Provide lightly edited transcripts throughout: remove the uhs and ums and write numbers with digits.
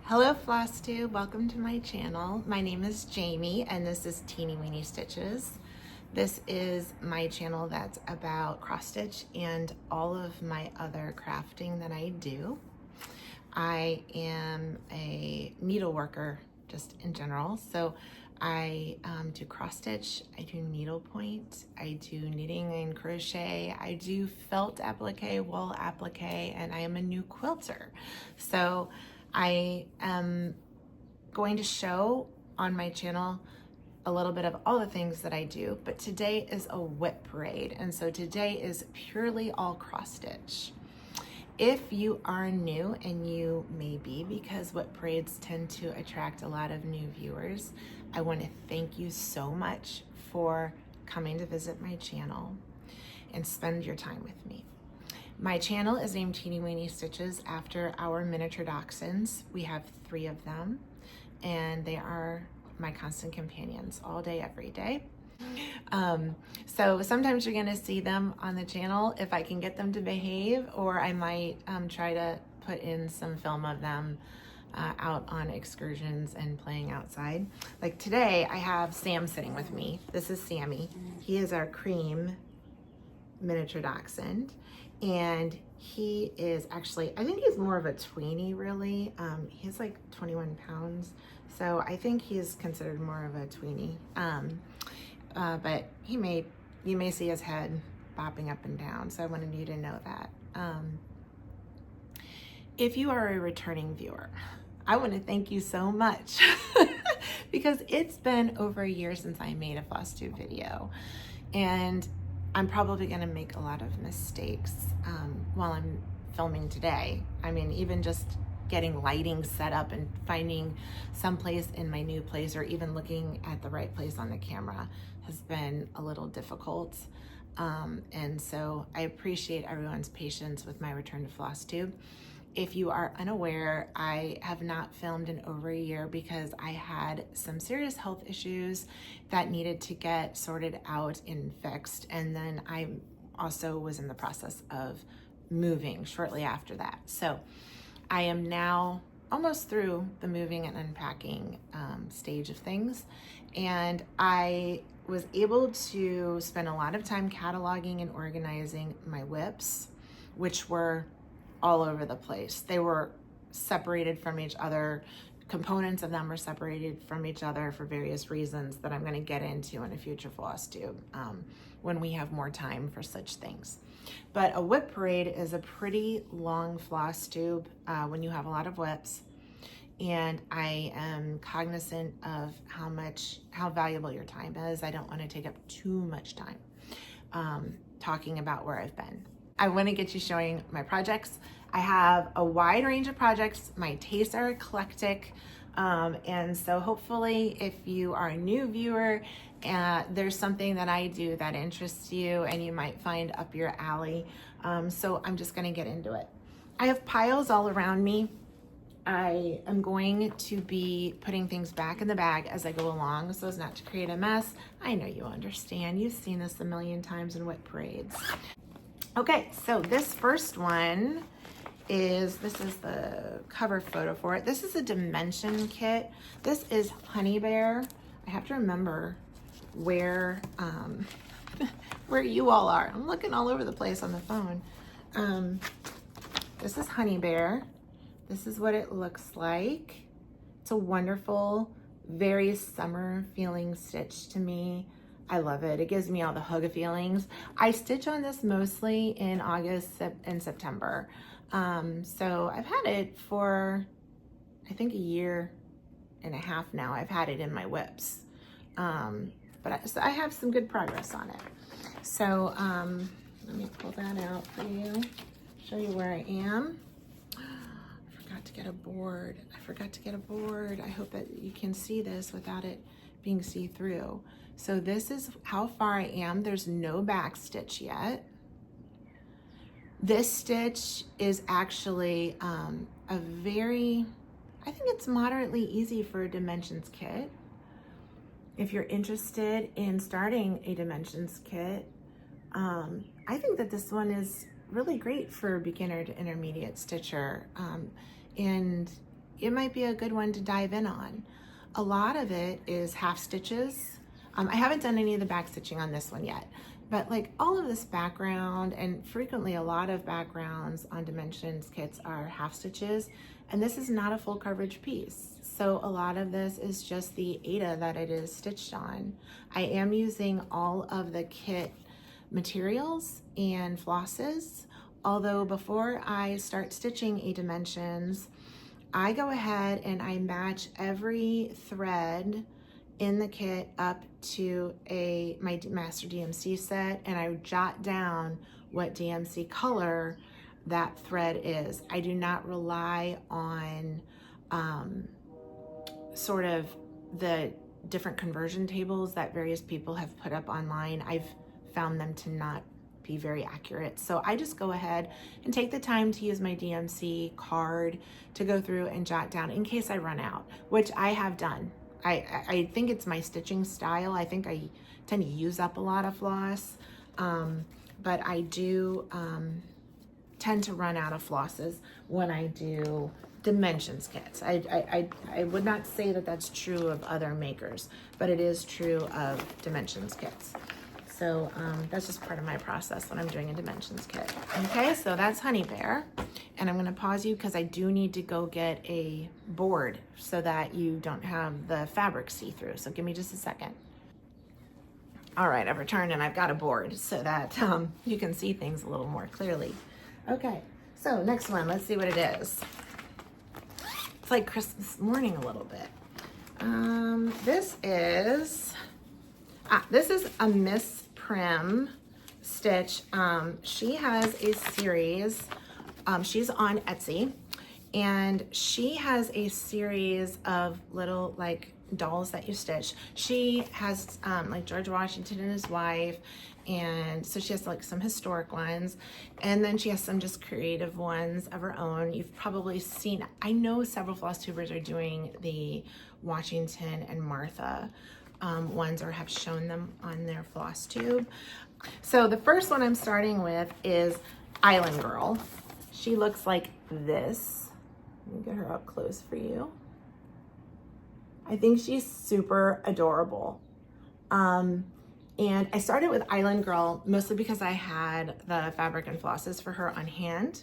Hello Flosstube, welcome to my channel. My name is Jamie and this is Teeny Weeny Stitches. This is my channel that's about cross stitch and all of my other crafting that I do. I am a needle worker just in general, so I do cross stitch, I do needlepoint, I do knitting and crochet, I do felt applique, wool applique, and I am a new quilter. So I am going to show on my channel a little bit of all the things that I do, but today is a WIP parade, and so today is purely all cross stitch. If you are new, and you may be because WIP parades tend to attract a lot of new viewers, I want to thank you so much for coming to visit my channel and spend your time with me. My channel is named Teeny Weeny Stitches after our miniature dachshunds. We have 3 of them, and they are my constant companions all day, every day. So sometimes you're gonna see them on the channel if I can get them to behave, or I might try to put in some film of them out on excursions and playing outside. Like today, I have Sam sitting with me. This is Sammy. He is our cream miniature dachshund, and he is actually, I think he's more of a tweenie really. He's like 21 pounds, so I think he's considered more of a tweenie. But you may see his head bopping up and down, so I wanted you to know that. If you are a returning viewer, I want to thank you so much because it's been over a year since I made a Flosstube video, and I'm probably going to make a lot of mistakes while I'm filming today. I mean, even just getting lighting set up and finding some place in my new place, or even looking at the right place on the camera, has been a little difficult. And so I appreciate everyone's patience with my return to Flosstube. If you are unaware, I have not filmed in over a year because I had some serious health issues that needed to get sorted out and fixed. And then I also was in the process of moving shortly after that. So I am now almost through the moving and unpacking stage of things. And I was able to spend a lot of time cataloging and organizing my WIPs, which were all over the place. They were separated from each other. Components of them are separated from each other for various reasons that I'm going to get into in a future Flosstube when we have more time for such things. But a WIP parade is a pretty long Flosstube when you have a lot of WIPs, and I am cognizant of how valuable your time is. I don't want to take up too much time talking about where I've been. I want to get you showing my projects. I have a wide range of projects. My tastes are eclectic. And so hopefully if you are a new viewer, there's something that I do that interests you and you might find up your alley. So I'm just gonna get into it. I have piles all around me. I am going to be putting things back in the bag as I go along so as not to create a mess. I know you understand. You've seen this a million times in WIP parades. Okay, so this first one this is the cover photo for it. This is a dimension kit. This is Honey Bear. I have to remember where where you all are. I'm looking all over the place on the phone. This is Honey Bear. This is what it looks like. It's a wonderful, very summer feeling stitch to me. I love it. It gives me all the hugga feelings. I stitch on this mostly in August and September. So I've had it for, I think, a year and a half now. I've had it in my WIPs. So I have some good progress on it. So let me pull that out for you, show you where I am. I forgot to get a board. I hope that you can see this without it being see-through. So this is how far I am. There's no back stitch yet. This stitch is actually I think it's moderately easy for a dimensions kit. If you're interested in starting a dimensions kit, I think that this one is really great for beginner to intermediate stitcher. And it might be a good one to dive in on. A lot of it is half stitches. I haven't done any of the back stitching on this one yet, but like all of this background, and frequently a lot of backgrounds on Dimensions kits are half stitches, and this is not a full coverage piece. So a lot of this is just the Aida that it is stitched on. I am using all of the kit materials and flosses, although before I start stitching a Dimensions, I go ahead and I match every thread in the kit up to my master DMC set, and I jot down what DMC color that thread is. I do not rely on sort of the different conversion tables that various people have put up online. I've found them to not be very accurate. So I just go ahead and take the time to use my DMC card to go through and jot down in case I run out, which I have done. I think it's my stitching style. I think I tend to use up a lot of floss, but I do tend to run out of flosses when I do Dimensions kits. I would not say that that's true of other makers, but it is true of Dimensions kits. So that's just part of my process when I'm doing a Dimensions kit. Okay, so that's Honey Bear. And I'm gonna pause you because I do need to go get a board so that you don't have the fabric see-through. So give me just a second. All right, I've returned and I've got a board so that you can see things a little more clearly. Okay, so next one, let's see what it is. It's like Christmas morning a little bit. This is a Miss Prim stitch. She has a series, she's on Etsy, and she has a series of little like dolls that you stitch. She has like George Washington and his wife, and so she has like some historic ones, and then she has some just creative ones of her own. You've probably seen, I know several floss tubers are doing the Washington and Martha ones or have shown them on their Flosstube. So the first one I'm starting with is Island Girl. She looks like this. Let me get her up close for you. I think she's super adorable. And I started with Island Girl mostly because I had the fabric and flosses for her on hand.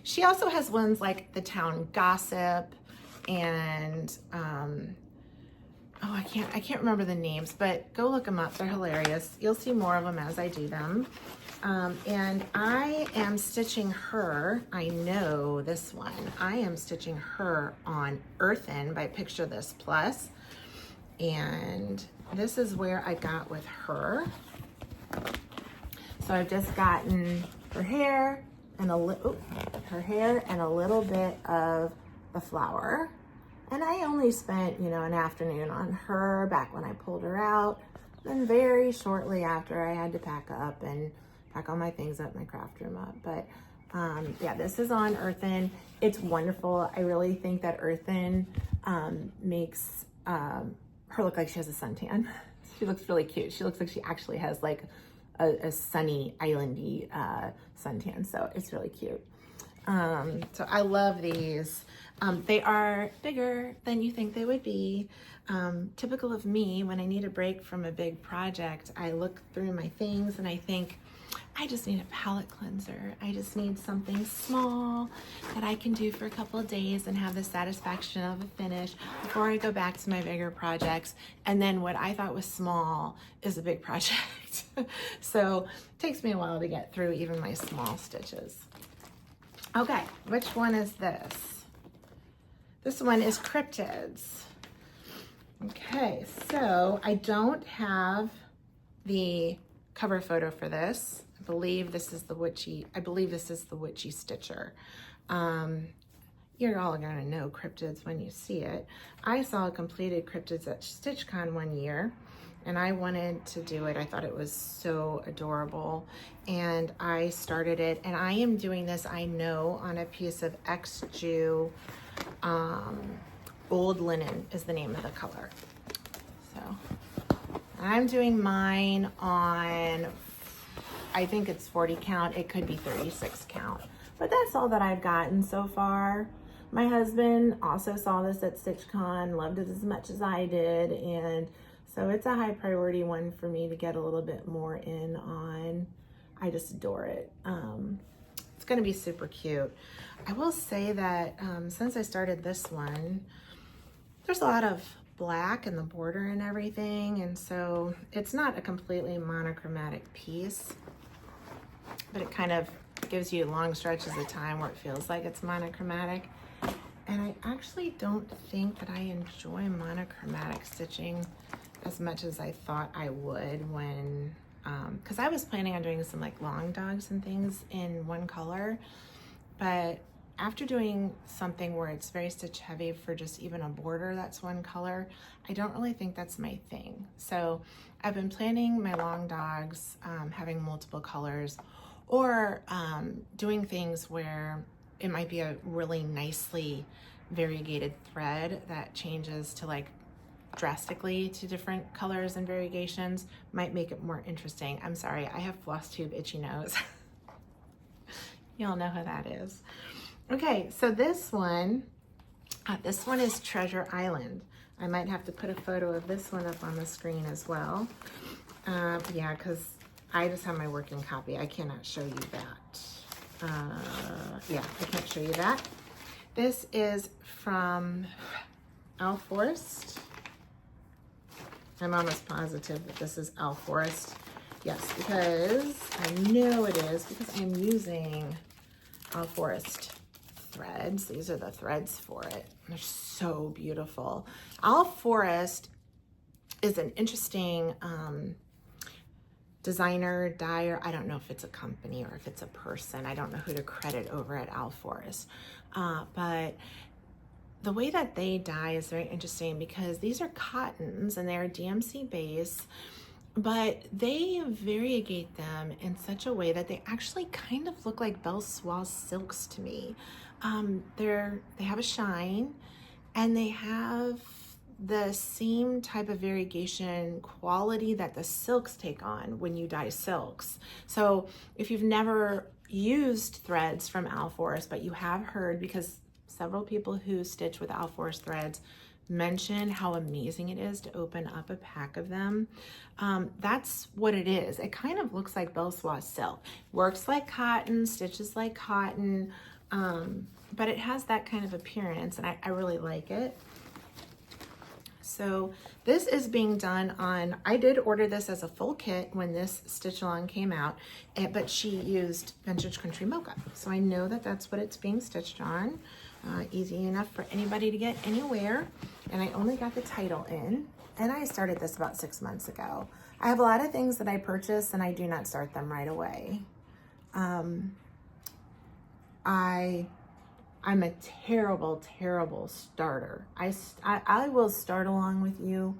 She also has ones like the Town Gossip and oh, I can't remember the names, but go look them up. They're hilarious. You'll see more of them as I do them. And I am stitching her, I know this one, I am stitching her on Earthen by Picture This Plus. And this is where I got with her. So I've just gotten her hair and a little bit of the flower. And I only spent, you know, an afternoon on her back when I pulled her out. Then very shortly after I had to pack up and pack all my things up, my craft room up. But yeah, this is on Earthen. It's wonderful. I really think that Earthen makes her look like she has a suntan. She looks really cute. She looks like she actually has like a sunny, islandy suntan. So it's really cute. So I love these. They are bigger than you think they would be. Typical of me, when I need a break from a big project, I look through my things and I think, I just need a palette cleanser. I just need something small that I can do for a couple of days and have the satisfaction of a finish before I go back to my bigger projects. And then what I thought was small is a big project. So it takes me a while to get through even my small stitches. Okay, which one is this? This one is Cryptids. Okay, so I don't have the cover photo for this. I believe this is the Witchy Stitcher. You're all gonna know Cryptids when you see it. I saw a completed Cryptids at StitchCon one year, and I wanted to do it. I thought it was so adorable, and I started it, and I am doing this, I know, on a piece of X-Jew, Old Linen is the name of the color. So I'm doing mine on, I think it's 40 count, it could be 36 count, but that's all that I've gotten so far. My husband also saw this at StitchCon, loved it as much as I did, and so it's a high priority one for me to get a little bit more in on. I just adore it. It's gonna be super cute. I will say that since I started this one, there's a lot of black in the border and everything, and so it's not a completely monochromatic piece, but it kind of gives you long stretches of time where it feels like it's monochromatic. And I actually don't think that I enjoy monochromatic stitching as much as I thought I would when, because I was planning on doing some like long dogs and things in one color, but after doing something where it's very stitch heavy for just even a border that's one color, I don't really think that's my thing. So I've been planning my long dogs having multiple colors, or doing things where it might be a really nicely variegated thread that changes to like drastically to different colors and variegations, might make it more interesting. I'm sorry, I have Flosstube itchy nose. Y'all know who that is. Okay, so this one is Treasure Island. I might have to put a photo of this one up on the screen as well. Yeah, because I just have my working copy. I cannot show you that. Yeah, I can't show you that. This is from Al Forest. I'm almost positive that this is Al Forest. Yes, because I know it is, because I'm using Al Forest threads. These are the threads for it. They're so beautiful. Al Forest is an interesting designer, dyer. I don't know if it's a company or if it's a person. I don't know who to credit over at Al Forest. But the way that they dye is very interesting because these are cottons and they're DMC base, but they variegate them in such a way that they actually kind of look like Belle Soie silks to me. They have a shine, and they have the same type of variegation quality that the silks take on when you dye silks. So if you've never used threads from Al Forest, but you have heard, because several people who stitch with Al Forest threads mention how amazing it is to open up a pack of them. That's what it is. It kind of looks like Belle Soie silk. Works like cotton, stitches like cotton, but it has that kind of appearance, and I really like it. So this is being done on, I did order this as a full kit when this stitch along came out, but she used Vintage Country Mocha. So I know that that's what it's being stitched on. Easy enough for anybody to get anywhere. And I only got the title in, and I started this about 6 months ago. I have a lot of things that I purchase and I do not start them right away. I'm a terrible, terrible starter. I will start along with you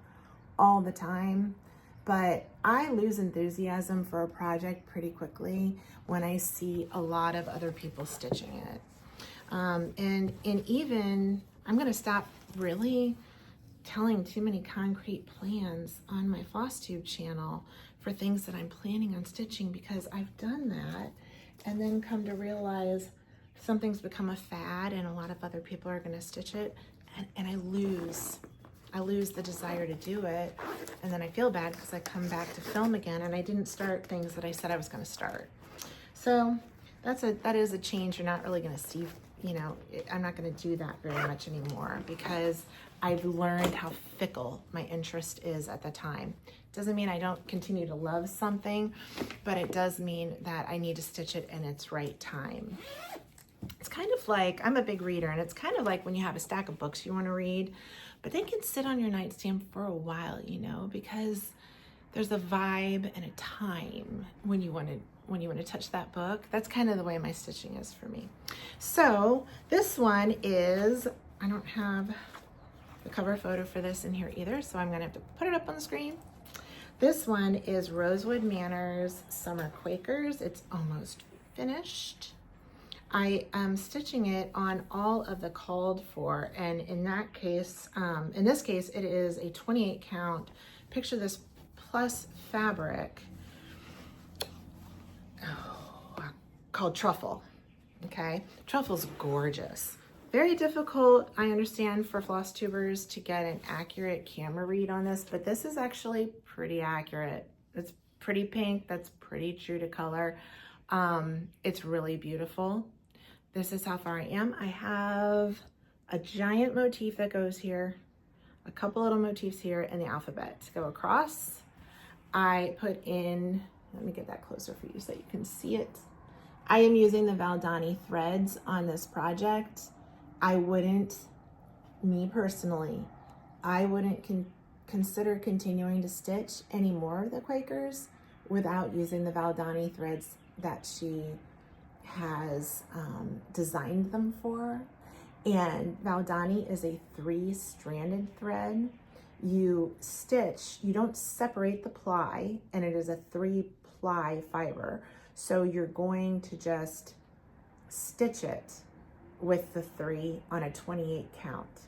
all the time, but I lose enthusiasm for a project pretty quickly when I see a lot of other people stitching it. And even, I'm gonna stop really telling too many concrete plans on my Flosstube channel for things that I'm planning on stitching, because I've done that and then come to realize something's become a fad and a lot of other people are gonna stitch it, and I lose the desire to do it, and then I feel bad because I come back to film again and I didn't start things that I said I was gonna start. So that is a change you're not really gonna see. You know, I'm not gonna do that very much anymore because I've learned how fickle my interest is at the time. Doesn't mean I don't continue to love something, but it does mean that I need to stitch it in its right time. It's kind of like, I'm a big reader, and it's kind of like when you have a stack of books you want to read, but they can sit on your nightstand for a while, you know, because there's a vibe and a time when you want to touch that book. That's kind of the way my stitching is for me. So this one is, I don't have the cover photo for this in here either, so I'm gonna have to put it up on the screen. This one is Rosewood Manors Summer Quakers. It's almost finished. I am stitching it on all of the called for, and in this case, it is a 28 count. Picture this plus fabric called Truffle. Okay, Truffle's gorgeous. Very difficult, I understand, for floss tubers to get an accurate camera read on this, but this is actually pretty accurate. It's pretty pink, that's pretty true to color. It's really beautiful. This is how far I am. I have a giant motif that goes here, a couple little motifs here, and the alphabet to go across. I put in, let me get that closer for you so you can see it. I am using the Valdani threads on this project. I wouldn't, me personally, I wouldn't consider continuing to stitch any more of the Quakers without using the Valdani threads that she has designed them for. And Valdani is a 3-stranded thread. You stitch, you don't separate the ply, and it is a 3-ply fiber. So you're going to just stitch it with the 3 on a 28 count.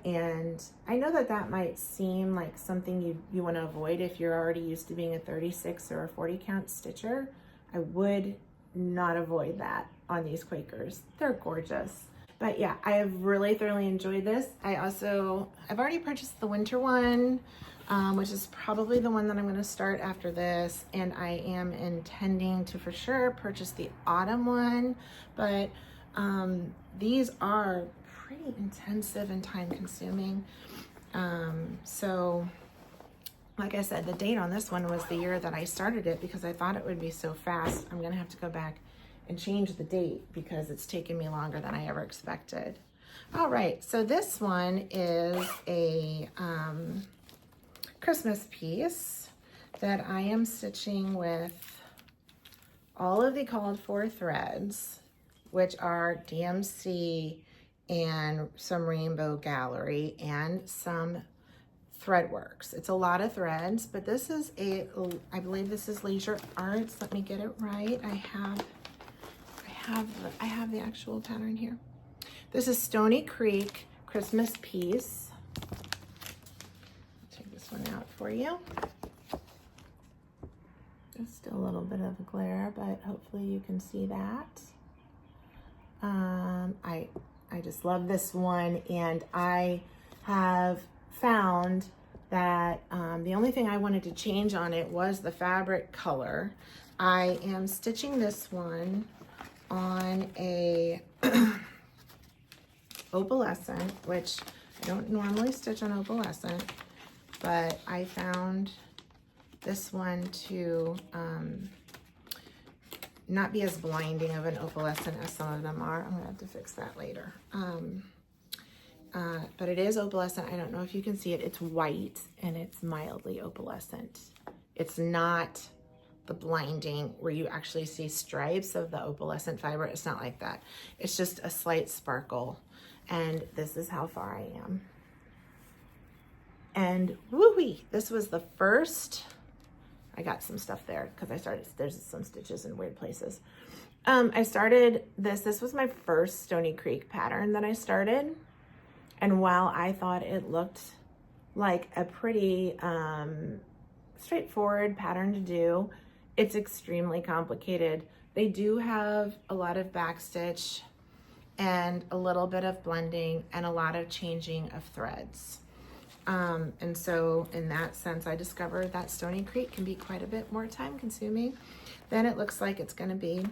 And I know that that might seem like something you want to avoid if you're already used to being a 36 or a 40 count stitcher. I would not avoid that on these Quakers. They're gorgeous. But yeah, I have really thoroughly enjoyed this. I've already purchased the winter one, which is probably the one that I'm going to start after this. And I am intending to for sure purchase the autumn one. But these are pretty intensive and time consuming. So like I said, the date on this one was the year that I started it because I thought it would be so fast. I'm going to have to go back and change the date because it's taken me longer than I ever expected. All right, so this one is a Christmas piece that I am stitching with all of the called for threads, which are DMC and some Rainbow Gallery and some Threadworks. It's a lot of threads, but this is I believe this is Leisure Arts. Let me get it right. I have the actual pattern here. This is Stony Creek Christmas piece. I'll take this one out for you. There's still a little bit of a glare, but hopefully you can see that. I just love this one, and I have found that the only thing I wanted to change on it was the fabric color. I am stitching this one on a opalescent, which I don't normally stitch on opalescent, but I found this one to not be as blinding of an opalescent as some of them are. I'm gonna have to fix that later. But it is opalescent. I don't know if you can see it. It's white and it's mildly opalescent. It's not the blinding where you actually see stripes of the opalescent fiber. It's not like that. It's just a slight sparkle. And this is how far I am. And woo-wee, this was the first, I got some stuff there because there's some stitches in weird places. I started this was my first Stony Creek pattern that I started. And while I thought it looked like a pretty straightforward pattern to do, it's extremely complicated. They do have a lot of backstitch and a little bit of blending and a lot of changing of threads. And so in that sense, I discovered that Stony Creek can be quite a bit more time consuming than it looks like it's gonna be.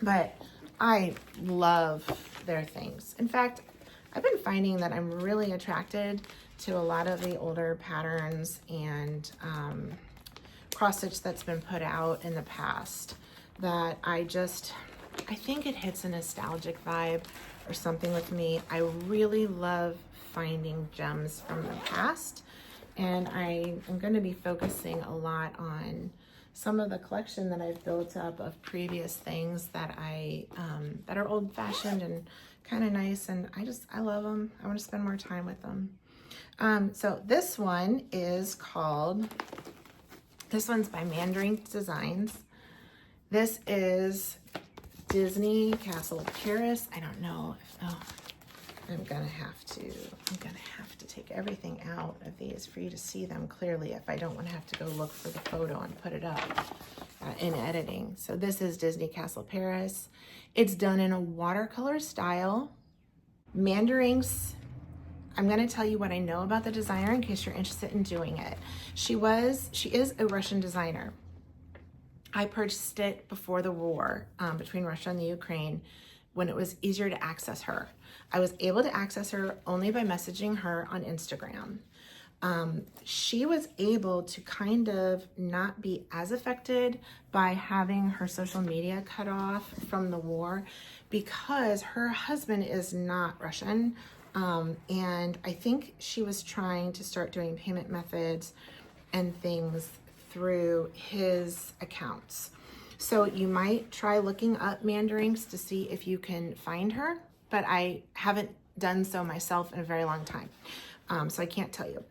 But I love their things. In fact, I've been finding that I'm really attracted to a lot of the older patterns and cross stitch that's been put out in the past, that I think it hits a nostalgic vibe or something with me. I really love finding gems from the past, and I am going to be focusing a lot on some of the collection that I've built up of previous things that that are old-fashioned and kind of nice, and I love them. I want to spend more time with them. So this one is called, this one's by Mandarin Designs. This is Disney Castle Paris. I don't know if, I'm gonna have to take everything out of these for you to see them clearly if I don't want to have to go look for the photo and put it up in editing. So this is Disney Castle Paris. It's done in a watercolor style. Mandarings, I'm gonna tell you what I know about the designer in case you're interested in doing it. She is a Russian designer. I purchased it before the war between Russia and the Ukraine when it was easier to access her. I was able to access her only by messaging her on Instagram. She was able to kind of not be as affected by having her social media cut off from the war because her husband is not Russian. And I think she was trying to start doing payment methods and things through his accounts. So you might try looking up Mandarings to see if you can find her, but I haven't done so myself in a very long time. So I can't tell you.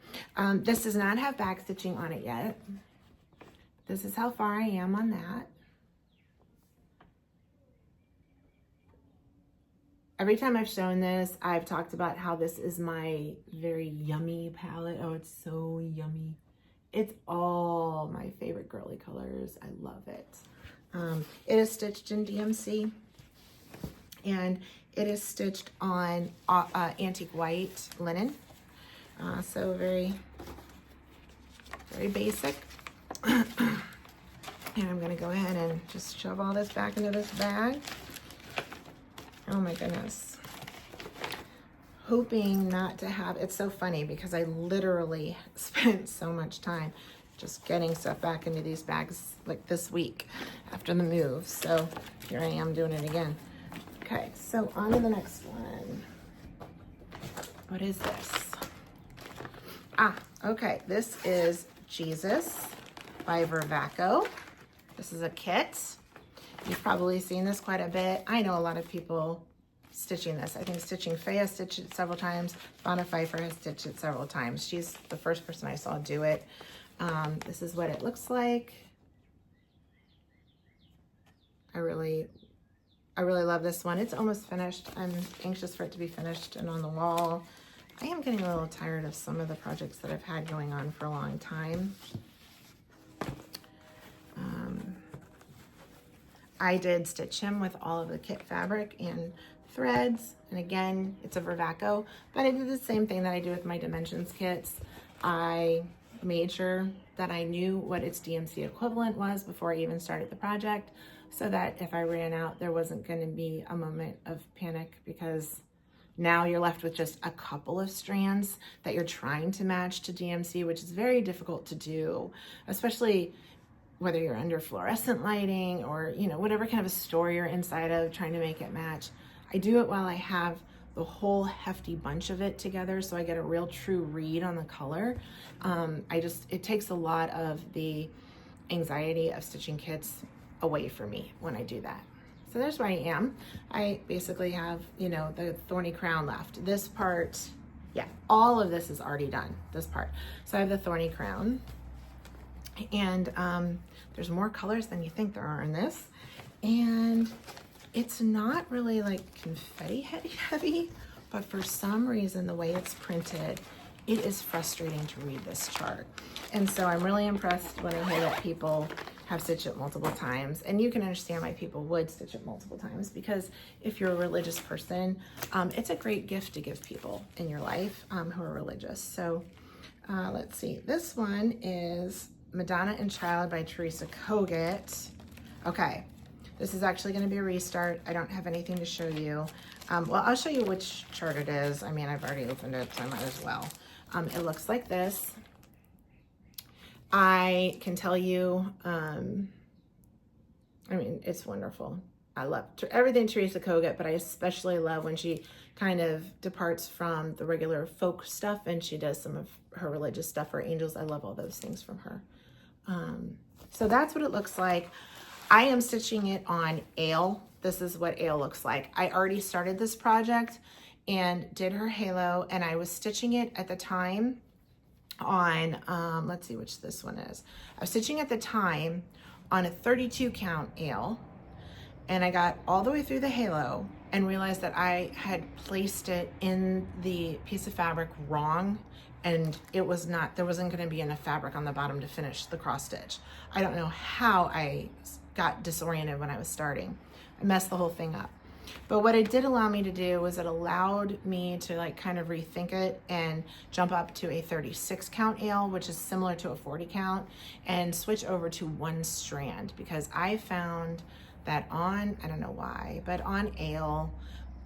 This does not have back stitching on it yet. This is how far I am on that. Every time I've shown this, I've talked about how this is my very yummy palette. Oh, it's so yummy. It's all my favorite girly colors. I love it. It is stitched in DMC and it is stitched on antique white linen. So very, very basic. And I'm gonna go ahead and just shove all this back into this bag. Oh my goodness. Hoping not to have, it's so funny because I literally spent so much time just getting stuff back into these bags like this week after the move. So here I am doing it again. Okay, so on to the next one. What is this? Okay, this is Jesus by Vervaco. This is a kit. You've probably seen this quite a bit. I know a lot of people stitching this. I think Stitching Faye has stitched it several times. Fauna Pfeiffer has stitched it several times. She's the first person I saw do it. This is what it looks like. I really love this one. It's almost finished. I'm anxious for it to be finished and on the wall. I am getting a little tired of some of the projects that I've had going on for a long time. I did stitch him with all of the kit fabric and threads. And again, it's a Vervaco, but I did the same thing that I do with my Dimensions kits. I made sure that I knew what its DMC equivalent was before I even started the project, so that if I ran out, there wasn't going to be a moment of panic, because now you're left with just a couple of strands that you're trying to match to DMC, which is very difficult to do, especially whether you're under fluorescent lighting or, you know, whatever kind of a store you're inside of trying to make it match. I do it while I have the whole hefty bunch of it together, so I get a real true read on the color. It takes a lot of the anxiety of stitching kits away from me when I do that. So there's where I am. I basically have, you know, the thorny crown left. This part, yeah, all of this is already done, this part. So I have the thorny crown, and there's more colors than you think there are in this. And it's not really like confetti heavy, but for some reason, the way it's printed, it is frustrating to read this chart. And so I'm really impressed when I hear that people have stitched it multiple times. And you can understand why people would stitch it multiple times, because if you're a religious person, it's a great gift to give people in your life who are religious. So let's see, this one is Madonna and Child by Teresa Kogut. Okay, this is actually going to be a restart. I don't have anything to show you. Well, I'll show you which chart it is. I mean, I've already opened it, so I might as well. It looks like this. I can tell you, I mean, it's wonderful. I love everything Teresa Kogut, but I especially love when she kind of departs from the regular folk stuff and she does some of her religious stuff, her angels. I love all those things from her. So that's what it looks like. I am stitching it on Ale. This is what Ale looks like. I already started this project and did her halo, and I was stitching it at the time on, let's see which this one is. I was stitching at the time on a 32 count Ale, and I got all the way through the halo and realized that I had placed it in the piece of fabric wrong, and it was not, there wasn't going to be enough fabric on the bottom to finish the cross stitch. I don't know how I got disoriented when I was starting. I messed the whole thing up. But what it did allow me to do was it allowed me to like kind of rethink it and jump up to a 36 count ale, which is similar to a 40 count, and switch over to one strand, because I found that on, I don't know why, but on ale,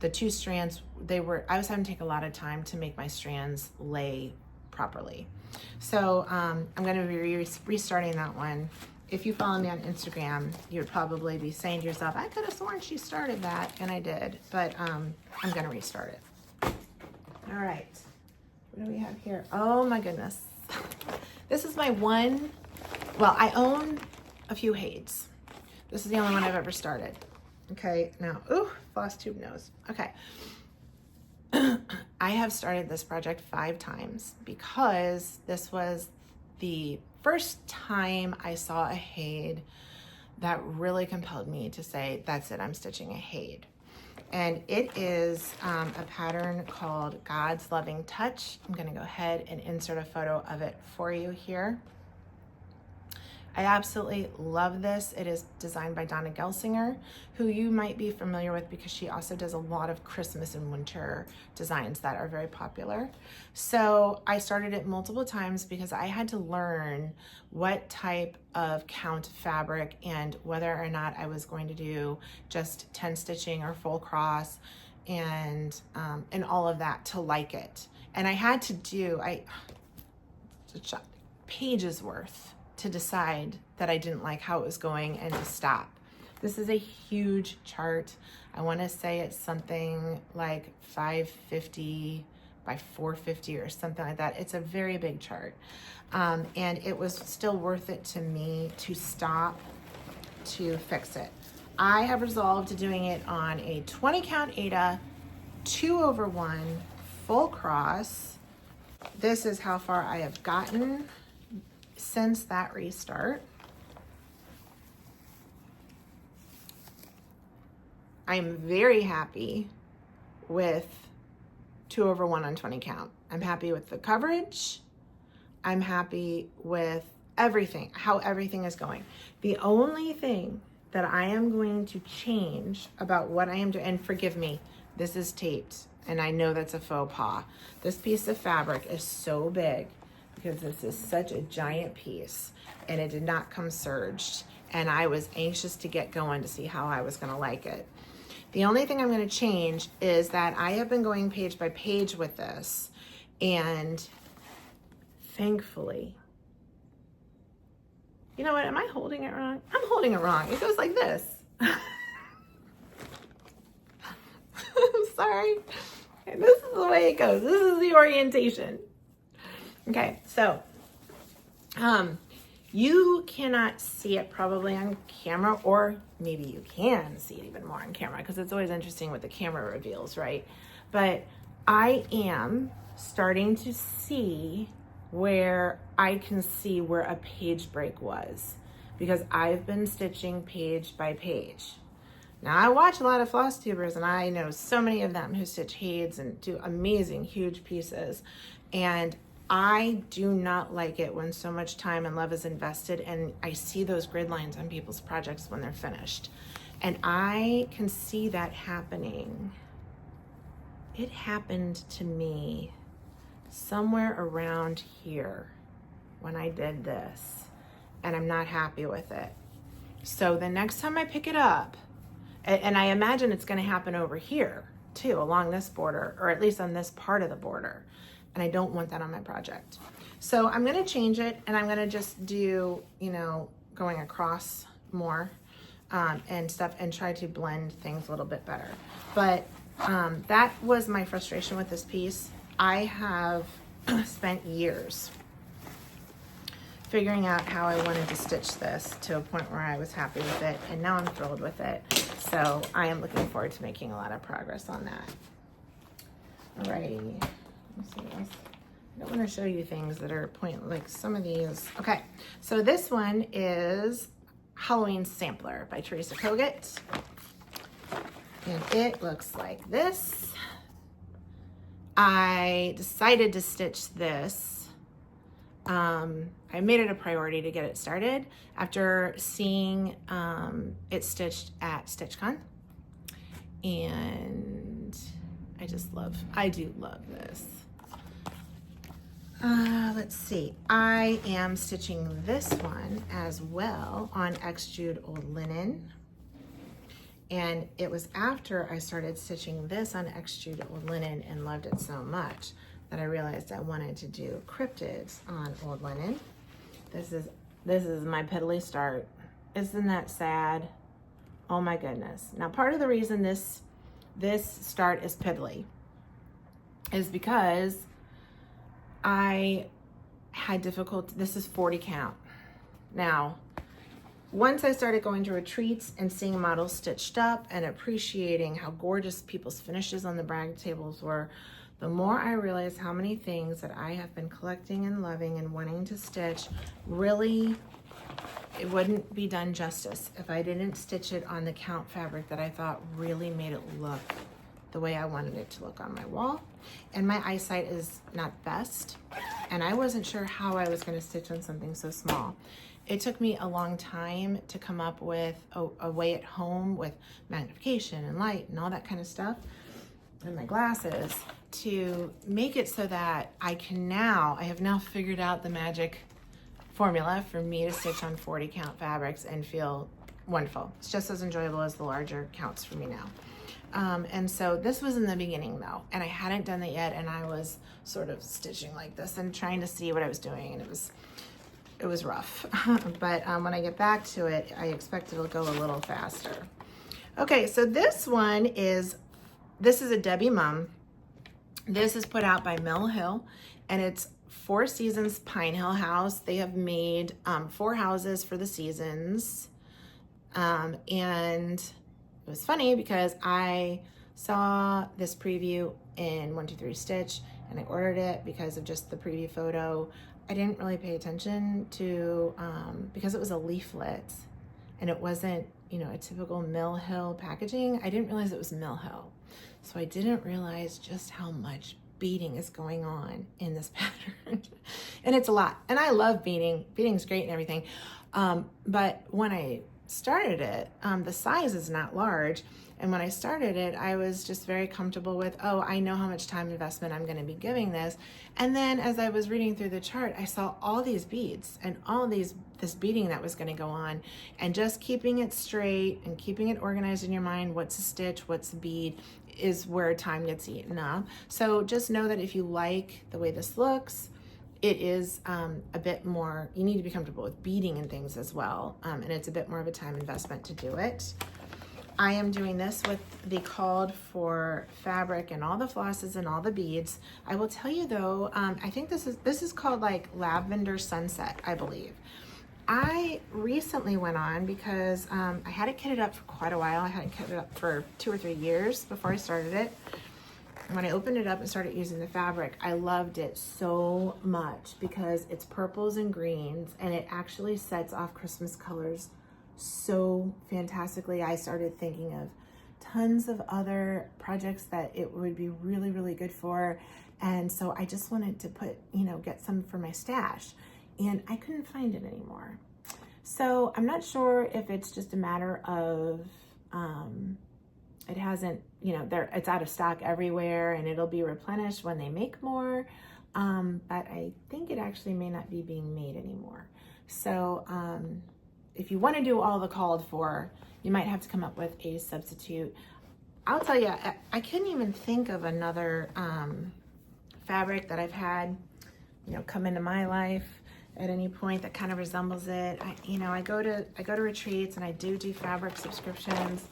the two strands, I was having to take a lot of time to make my strands lay properly. So I'm going to be restarting that one. If you follow me on Instagram, you'd probably be saying to yourself, I could have sworn she started that, and I did, but I'm going to restart it. All right, what do we have here? Oh my goodness. This is my one, well, I own a few Hades. This is the only one I've ever started. Okay, now, ooh, Flosstube nose. Okay. I have started this project 5 times because this was the first time I saw a Hade that really compelled me to say, that's it, I'm stitching a Hade. And it is a pattern called God's Loving Touch. I'm gonna go ahead and insert a photo of it for you here. I absolutely love this. It is designed by Donna Gelsinger, who you might be familiar with because she also does a lot of Christmas and winter designs that are very popular. So I started it multiple times because I had to learn what type of count fabric and whether or not I was going to do just 10 stitching or full cross and all of that to like it. And I had to do pages worth to decide that I didn't like how it was going and to stop. This is a huge chart. I want to say it's something like 550 by 450 or something like that. It's a very big chart. And it was still worth it to me to stop to fix it. I have resolved to doing it on a 20 count Aida, 2/1, full cross. This is how far I have gotten since that restart. I'm very happy with 2/1 on 20 count. I'm happy with the coverage. I'm happy with everything, how everything is going. The only thing that I am going to change about what I am doing, and forgive me, this is taped, and I know that's a faux pas. This piece of fabric is so big because this is such a giant piece and it did not come serged. And I was anxious to get going to see how I was gonna like it. The only thing I'm gonna change is that I have been going page by page with this, and thankfully, you know what, am I holding it wrong? I'm holding it wrong. It goes like this. I'm sorry. Okay, this is the way it goes. This is the orientation. Okay, so you cannot see it probably on camera, or maybe you can see it even more on camera because it's always interesting what the camera reveals, right? But I am starting to see where I can see where a page break was because I've been stitching page by page. Now I watch a lot of Flosstubers and I know so many of them who stitch Hades and do amazing huge pieces, and I do not like it when so much time and love is invested and I see those grid lines on people's projects when they're finished. And I can see that happening. It happened to me somewhere around here when I did this, and I'm not happy with it. So the next time I pick it up, and I imagine it's gonna happen over here too, along this border, or at least on this part of the border. And I don't want that on my project. So I'm gonna change it, and I'm gonna just do, you know, going across more and stuff, and try to blend things a little bit better. But that was my frustration with this piece. I have spent years figuring out how I wanted to stitch this to a point where I was happy with it, and now I'm thrilled with it. So I am looking forward to making a lot of progress on that. Alrighty. Let's see what else. I don't want to show you things that are like some of these. Okay, so this one is Halloween Sampler by Teresa Kogut. And it looks like this. I decided to stitch this. I made it a priority to get it started after seeing it stitched at StitchCon. and I do love this. Let's see, I am stitching this one as well on X-Jude Old Linen. And it was after I started stitching this on X-Jude Old Linen and loved it so much that I realized I wanted to do Cryptids on Old Linen. This is my piddly start. Isn't that sad? Oh my goodness. Now, part of the reason this start is piddly is because I had difficulty. This is 40 count. Now, once I started going to retreats and seeing models stitched up and appreciating how gorgeous people's finishes on the brag tables were, the more I realized how many things that I have been collecting and loving and wanting to stitch, really, it wouldn't be done justice if I didn't stitch it on the count fabric that I thought really made it look the way I wanted it to look on my wall. And my eyesight is not best, and I wasn't sure how I was going to stitch on something so small. It took me a long time to come up with a way at home with magnification and light and all that kind of stuff, and my glasses, to make it so that I have now figured out the magic formula for me to stitch on 40 count fabrics and feel wonderful. It's just as enjoyable as the larger counts for me now. And so this was in the beginning though, and I hadn't done that yet, and I was sort of stitching like this and trying to see what I was doing, and it was rough. But when I get back to it, I expect it'll go a little faster. Okay, so this is a Debbie Mum. This is put out by Mill Hill, and it's Four Seasons Pine Hill House. They have made 4 houses for the seasons. And it was funny because I saw this preview in 123 Stitch, and I ordered it because of just the preview photo. I didn't really pay attention to, because it was a leaflet and it wasn't, a typical Mill Hill packaging. I didn't realize it was Mill Hill. So I didn't realize just how much beading is going on in this pattern. And it's a lot. And I love beading. Beading's great and everything. But when I started it, the size is not large. And when I started it, I was just very comfortable with, oh, I know how much time investment I'm going to be giving this. And then as I was reading through the chart, I saw all these beads and all this beading that was going to go on, and just keeping it straight and keeping it organized in your mind. What's a stitch? What's a bead? Is where time gets eaten up. So just know that if you like the way this looks, it is a bit more, you need to be comfortable with beading and things as well. And it's a bit more of a time investment to do it. I am doing this with the called for fabric and all the flosses and all the beads. I will tell you though, I think this is called like Lavender Sunset, I believe. I recently went on because I had it kitted up for quite a while. I had it kitted up for 2 or 3 years before I started it. When I opened it up and started using the fabric, I loved it so much because it's purples and greens, and it actually sets off Christmas colors so fantastically. I started thinking of tons of other projects that it would be really, really good for. And so I just wanted to get some for my stash, and I couldn't find it anymore. So I'm not sure if it's just a matter of, it hasn't, it's out of stock everywhere, and it'll be replenished when they make more. But I think it actually may not be being made anymore. So if you want to do all the called for, you might have to come up with a substitute. I'll tell you, I couldn't even think of another fabric that I've had, come into my life at any point that kind of resembles it. I go to retreats and I do fabric subscriptions.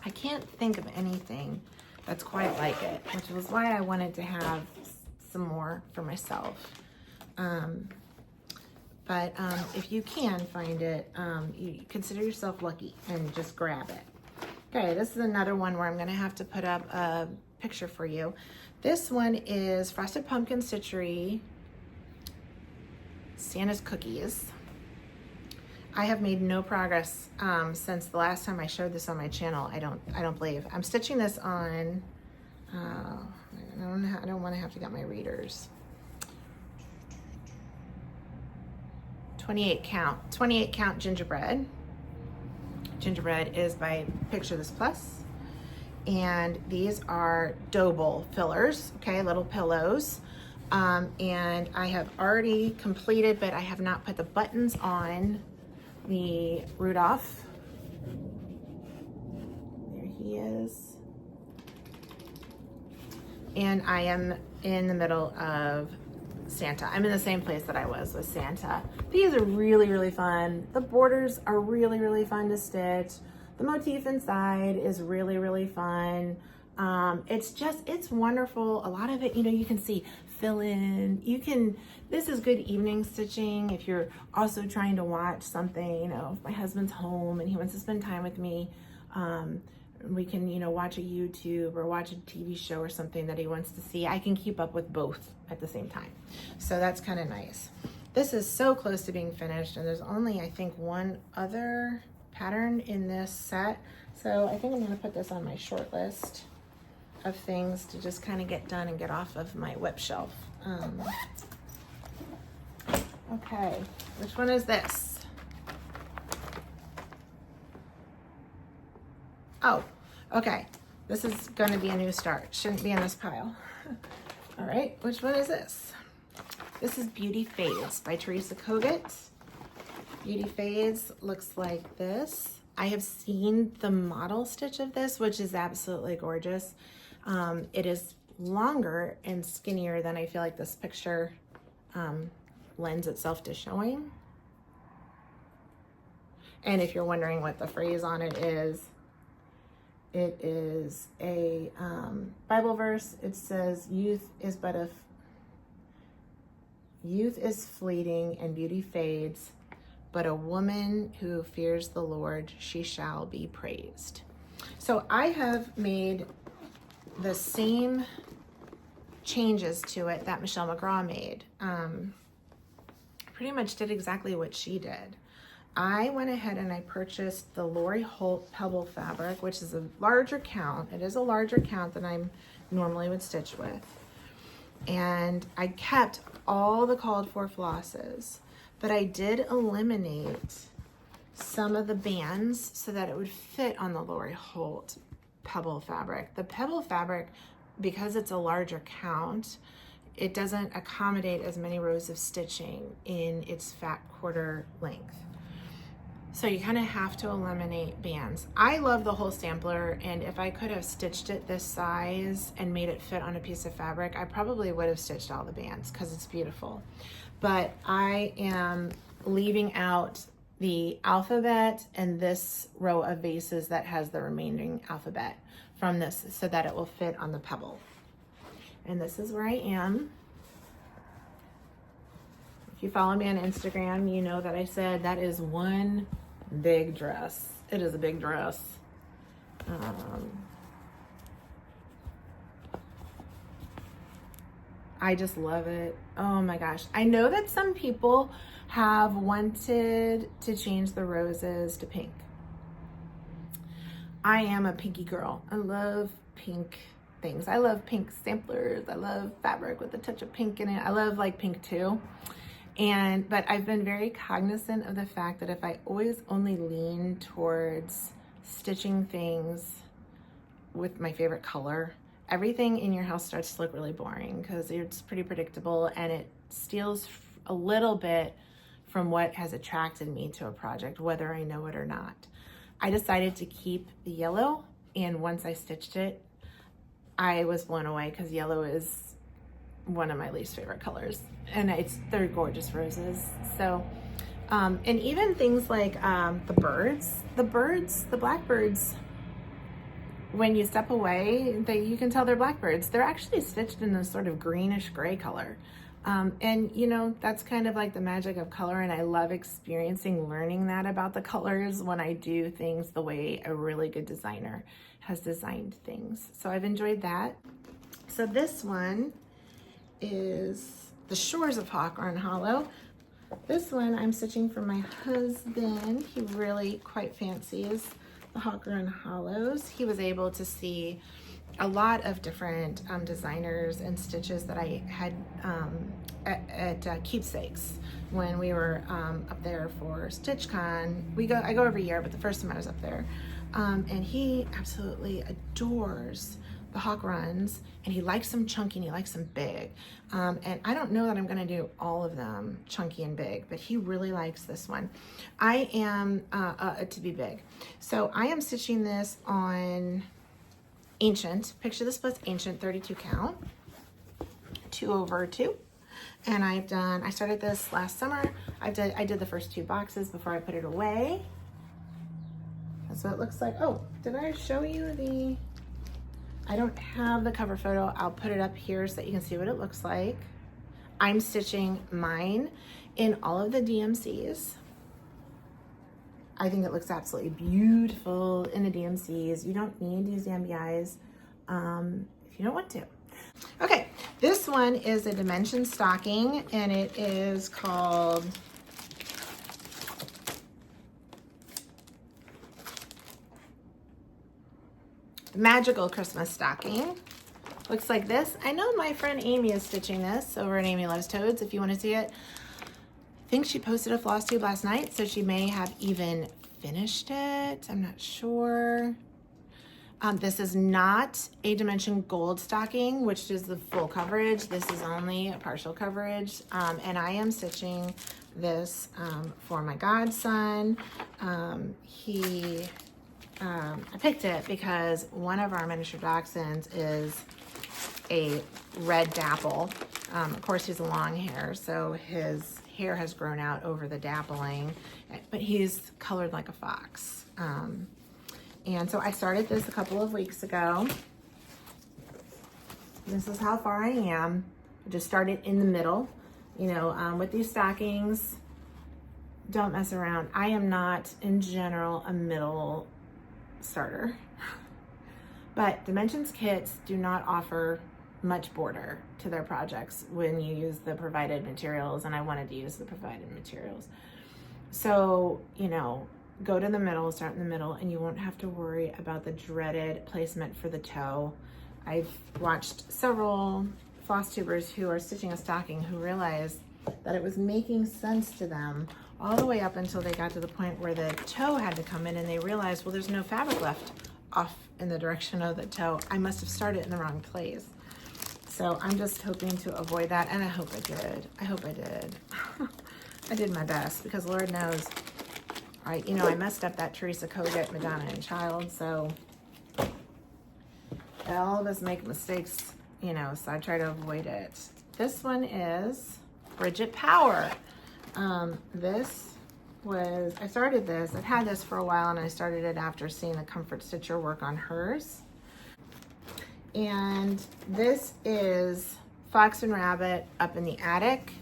I can't think of anything that's quite like it, which was why I wanted to have some more for myself. But if you can find it, you consider yourself lucky and just grab it. Okay, this is another one where I'm gonna have to put up a picture for you. This one is Frosted Pumpkin Stitchery Santa's Cookies. I have made no progress since the last time I showed this on my channel. I don't believe. I'm stitching this on, I don't want to have to get my readers. 28 count gingerbread. Gingerbread is by Picture This Plus. And these are double fillers, okay, little pillows. And I have already completed, but I have not put the buttons on the Rudolph. There he is. And I am in the middle of Santa. I'm in the same place that I was with Santa. These are really, really fun. The borders are really, really fun to stitch. The motif inside is really, really fun. It's wonderful. A lot of it, you can see fill in. This is good evening stitching if you're also trying to watch something, if my husband's home and he wants to spend time with me. We can, watch a YouTube or watch a TV show or something that he wants to see. I can keep up with both at the same time. So that's kind of nice. This is so close to being finished, and there's only, I think, one other pattern in this set. So I think I'm gonna put this on my short list of things to just kind of get done and get off of my WIP shelf. Okay, which one is this? Oh, okay. This is gonna be a new start. Shouldn't be in this pile. All right, which one is this? This is Beauty Fades by Teresa Kogut. Beauty Fades looks like this. I have seen the model stitch of this, which is absolutely gorgeous. It is longer and skinnier than I feel like this picture lends itself to showing. And if you're wondering what the phrase on it is a Bible verse. It says, youth is fleeting and beauty fades, but a woman who fears the Lord, she shall be praised. So I have made the same changes to it that Michelle McGraw made. Pretty much did exactly what she did. I went ahead and I purchased the Lori Holt Pebble fabric, which is a larger count. It is a larger count than I normally would stitch with. And I kept all the called for flosses, but I did eliminate some of the bands so that it would fit on the Lori Holt Pebble fabric. The Pebble fabric, because it's a larger count, it doesn't accommodate as many rows of stitching in its fat quarter length. So you kind of have to eliminate bands. I love the whole sampler, and if I could have stitched it this size and made it fit on a piece of fabric, I probably would have stitched all the bands because it's beautiful. But I am leaving out the alphabet and this row of vases that has the remaining alphabet from this so that it will fit on the pebble. And this is where I am. If you follow me on Instagram, you know that I said that is one big dress. It is a big dress. I just love it. Oh my gosh. I know that some people have wanted to change the roses to pink. I am a pinky girl. I love pink things. I love pink samplers. I love fabric with a touch of pink in it. I love like pink too. But I've been very cognizant of the fact that if I always only lean towards stitching things with my favorite color, everything in your house starts to look really boring because it's pretty predictable and it steals a little bit from what has attracted me to a project, whether I know it or not. I decided to keep the yellow, and once I stitched it, I was blown away because yellow is one of my least favorite colors, and they're gorgeous roses. So and even things like the blackbirds, when you step away, you can tell they're blackbirds. They're actually stitched in this sort of greenish gray color, and that's kind of like the magic of color, and I love learning that about the colors when I do things the way a really good designer has designed things. So I've enjoyed that. So this one is the Shores of Hawthorne Hollow. This one I'm stitching for my husband. He really quite fancies the Hawthorne Hollows. He was able to see a lot of different designers and stitches that I had at Keepsakes when we were up there for StitchCon. I go every year, but the first time I was up there, And he absolutely adores the hawk runs, and he likes them chunky and he likes them big. And I don't know that I'm gonna do all of them chunky and big, but he really likes this one. I am, to be big. So I am stitching this on Ancient, Picture the Splits Ancient 32 count, 2/2. And I started this last summer. I did the first 2 boxes before I put it away. That's what it looks like. Oh, did I show you I don't have the cover photo. I'll put it up here so that you can see what it looks like. I'm stitching mine in all of the DMCs. I think it looks absolutely beautiful in the DMCs. You don't need to use the MBIs if you don't want to. Okay, this one is a dimension stocking, and it is called Magical Christmas Stocking. Looks like this. I know my friend Amy is stitching this over at Amy Loves Toads, if you want to see it. I think she posted a Flosstube last night, so she may have even finished it. I'm not sure. This is not a Dimension Gold stocking, which is the full coverage. This is only a partial coverage. And I am stitching this for my godson. I picked it because one of our miniature dachshunds is a red dapple. Of course, he's a long hair, so his hair has grown out over the dappling, but he's colored like a fox. And so I started this a couple of weeks ago. This is how far I am. I just started in the middle. You know, with these stockings, don't mess around. I am not, in general, a middle starter. But Dimensions kits do not offer much border to their projects when you use the provided materials, and I wanted to use the provided materials. So, you know, go to the middle, start in the middle, and you won't have to worry about the dreaded placement for the toe. I've watched several Flosstubers who are stitching a stocking who realized that it was making sense to them all the way up until they got to the point where the toe had to come in, and they realized, well, there's no fabric left off in the direction of the toe. I must have started in the wrong place. So I'm just hoping to avoid that, and I hope I did. I hope I did. I did my best, because Lord knows, you know, I messed up that Teresa Kogut Madonna and Child, so all of us make mistakes, you know, so I try to avoid it. This one is Bridget Power. I started this, I've had this for a while, and I started it after seeing the Comfort Stitcher work on hers. And this is Fox and Rabbit Up in the Attic.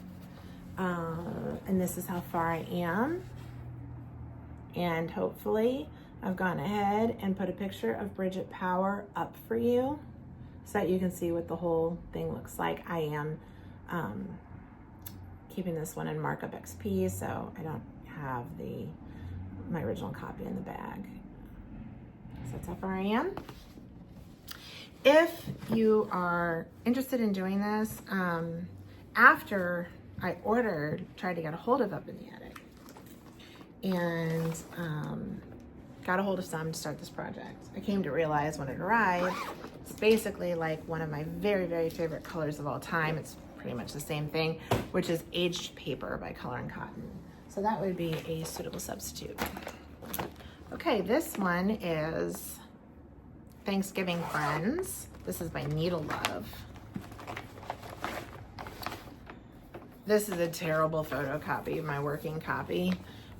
And this is how far I am. And hopefully I've gone ahead and put a picture of Bridget Power up for you so that you can see what the whole thing looks like. I am keeping this one in markup XP, so I don't have my original copy in the bag. So that's how far I am. If you are interested in doing this, after I tried to get a hold of Up in the Attic, and got a hold of some to start this project. I came to realize when it arrived, it's basically like one of my very, very favorite colors of all time. It's pretty much the same thing, which is aged paper by Color and Cotton. So that would be a suitable substitute. Okay, this one is Thanksgiving Friends. This is by Needle Love. This is a terrible photocopy of my working copy,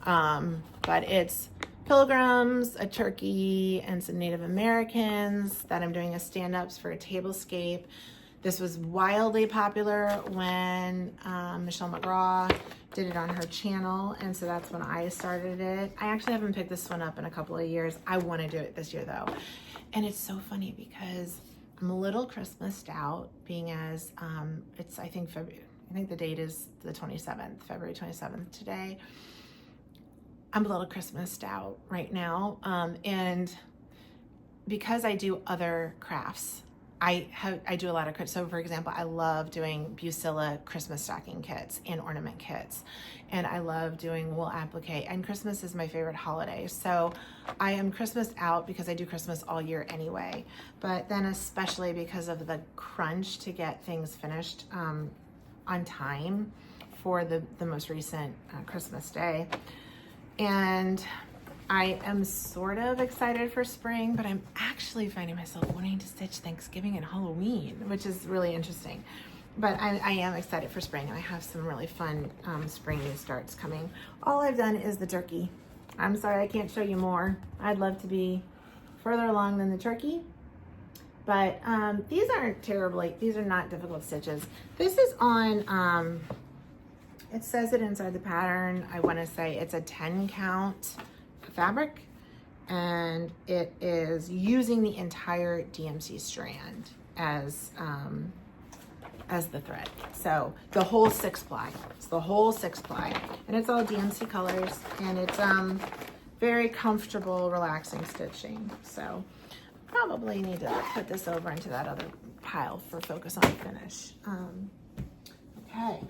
but it's pilgrims, a turkey, and some Native Americans that I'm doing as stand-ups for a tablescape. This was wildly popular when Michelle McGraw did it on her channel, and so that's when I started it. I actually haven't picked this one up in a couple of years. I want to do it this year though. And it's so funny because I'm a little Christmased out, being as it's I think the date is the 27th, February 27th today. I'm a little Christmased out right now, and because I do other crafts, I do a lot of, so for example, I love doing Bucilla Christmas stocking kits and ornament kits. And I love doing wool applique, and Christmas is my favorite holiday. So I am Christmas out because I do Christmas all year anyway, but then especially because of the crunch to get things finished on time for the most recent Christmas day. And I am sort of excited for spring, but I'm actually finding myself wanting to stitch Thanksgiving and Halloween, which is really interesting. But I am excited for spring, and I have some really fun spring new starts coming. All I've done is the turkey. I'm sorry I can't show you more. I'd love to be further along than the turkey. But these aren't terribly, these are not difficult stitches. This is on, it says it inside the pattern. I want to say it's a 10 count fabric, and it is using the entire DMC strand as the thread. So the whole 6-ply, it's the whole 6-ply, and it's all DMC colors, and it's very comfortable, relaxing stitching. So probably need to put this over into that other pile for focus on finish. Okay,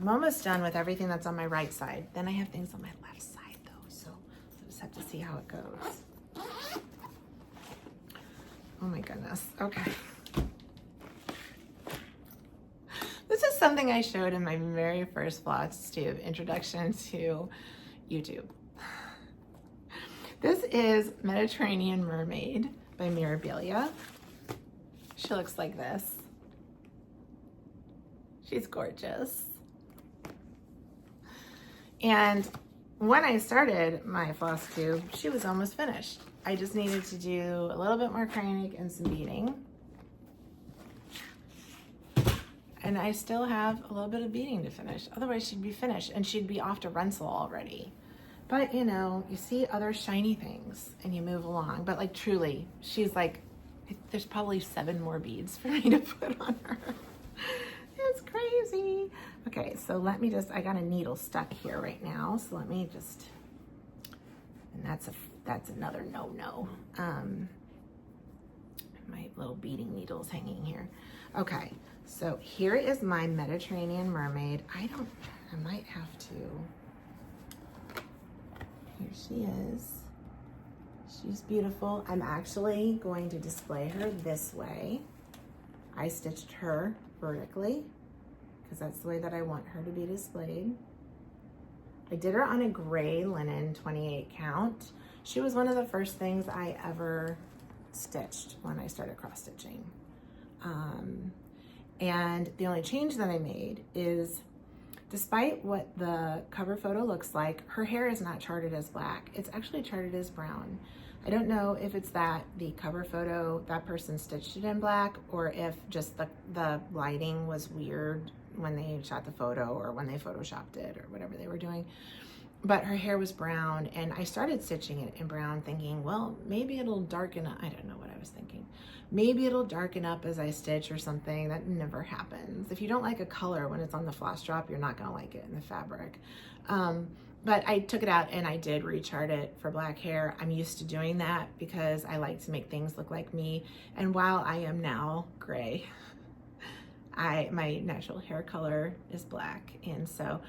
I'm almost done with everything that's on my right side. Then I have things on my left side though, so I just have to see how it goes. Oh my goodness, okay. This is something I showed in my very first Flosstube introduction to YouTube. This is Mediterranean Mermaid by Mirabilia. She looks like this. She's gorgeous. And when I started my Flosstube, she was almost finished. I just needed to do a little bit more craning and some beading. And I still have a little bit of beading to finish. Otherwise she'd be finished and she'd be off to Rensselaer already. But you know, you see other shiny things and you move along. But like truly, she's like, there's probably 7 more beads for me to put on her. It's crazy. Okay, so let me just, I got a needle stuck here right now. So let me just, and that's another no-no. My little beading needle's hanging here. Okay, so here is my Mediterranean Mermaid. I might have to, here she is. She's beautiful. I'm actually going to display her this way. I stitched her vertically because that's the way that I want her to be displayed. I did her on a gray linen 28 count. She was one of the first things I ever stitched when I started cross stitching. And the only change that I made is, despite what the cover photo looks like, her hair is not charted as black. It's actually charted as brown. I don't know if it's that the cover photo, that person stitched it in black, or if just the lighting was weird when they shot the photo or when they photoshopped it or whatever they were doing. But her hair was brown, and I started stitching it in brown thinking, well, maybe it'll darken up. I don't know what I was thinking. Maybe it'll darken up as I stitch or something. That never happens. If you don't like a color when it's on the floss drop, you're not gonna like it in the fabric. But I took it out and I did rechart it for black hair. I'm used to doing that because I like to make things look like me. And while I am now gray, my natural hair color is black. And so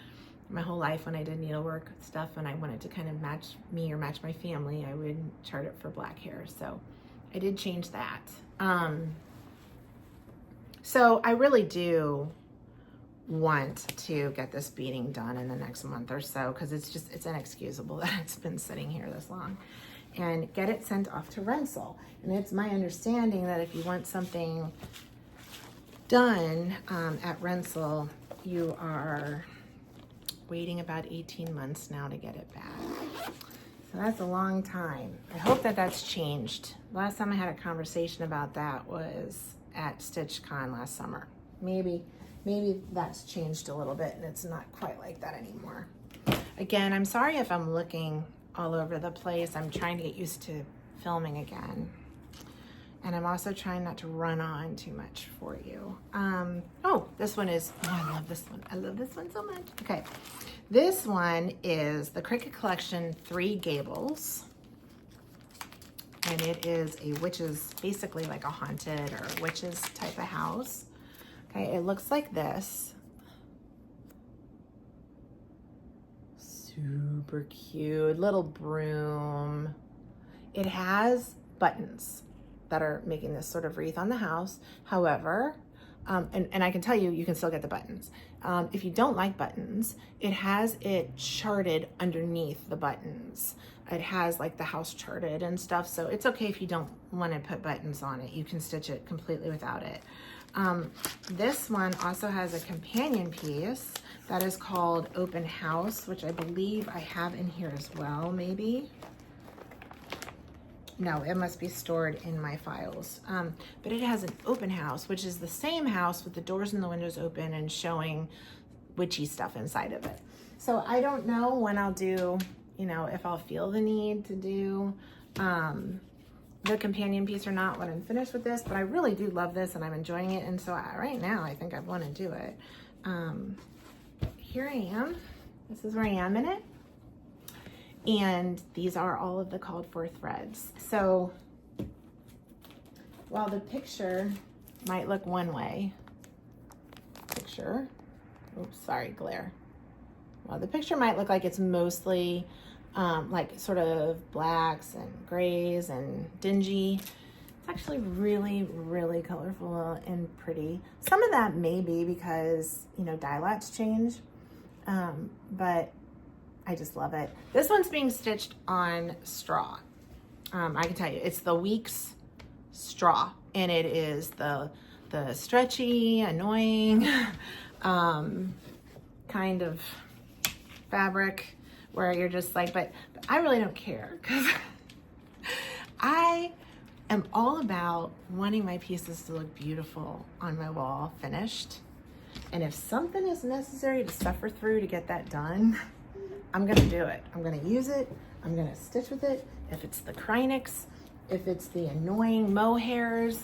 my whole life when I did needlework stuff and I wanted to kind of match me or match my family, I would chart it for black hair. So I did change that. So I really do want to get this beading done in the next month or so, because it's inexcusable that it's been sitting here this long, and get it sent off to Rensselaer. And it's my understanding that if you want something done at Rensselaer, you are waiting about 18 months now to get it back. So that's a long time. I hope that that's changed. Last time I had a conversation about that was at StitchCon last summer. Maybe that's changed a little bit and it's not quite like that anymore. Again, I'm sorry if I'm looking all over the place. I'm trying to get used to filming again. And I'm also trying not to run on too much for you. Oh, this one is, oh, I love this one. I love this one so much. Okay, this one is the Cricut Collection 3 Gables. and it is a witch's, basically like a haunted or witch's type of house. Okay, it looks like this. Super cute, little broom. It has buttons that are making this sort of wreath on the house. However, and I can tell you, you can still get the buttons. If you don't like buttons, it has it charted underneath the buttons. It has like the house charted and stuff, so it's okay if you don't want to put buttons on it. You can stitch it completely without it. This one also has a companion piece that is called Open House, which I believe I have in here as well, maybe. No, it must be stored in my files. But it has an open house, which is the same house with the doors and the windows open and showing witchy stuff inside of it. So I don't know when I'll do, you know, if I'll feel the need to do the companion piece or not when I'm finished with this, but I really do love this and I'm enjoying it. And so right now I think I want to do it. Here I am. This is where I am in it. And these are all of the called for threads. So while the picture might look one way, oops, sorry, glare. Well, the picture might look like it's mostly like sort of blacks and grays and dingy. It's actually really, really colorful and pretty. Some of that may be because, you know, dye lots change, but I just love it. This one's being stitched on straw. I can tell you, it's the Weeks straw, and it is the stretchy, annoying kind of fabric where you're just like, but I really don't care, because I am all about wanting my pieces to look beautiful on my wall finished. And if something is necessary to suffer through to get that done, I'm gonna do it. I'm gonna use it. I'm gonna stitch with it. If it's the Krynics, if it's the annoying mohairs,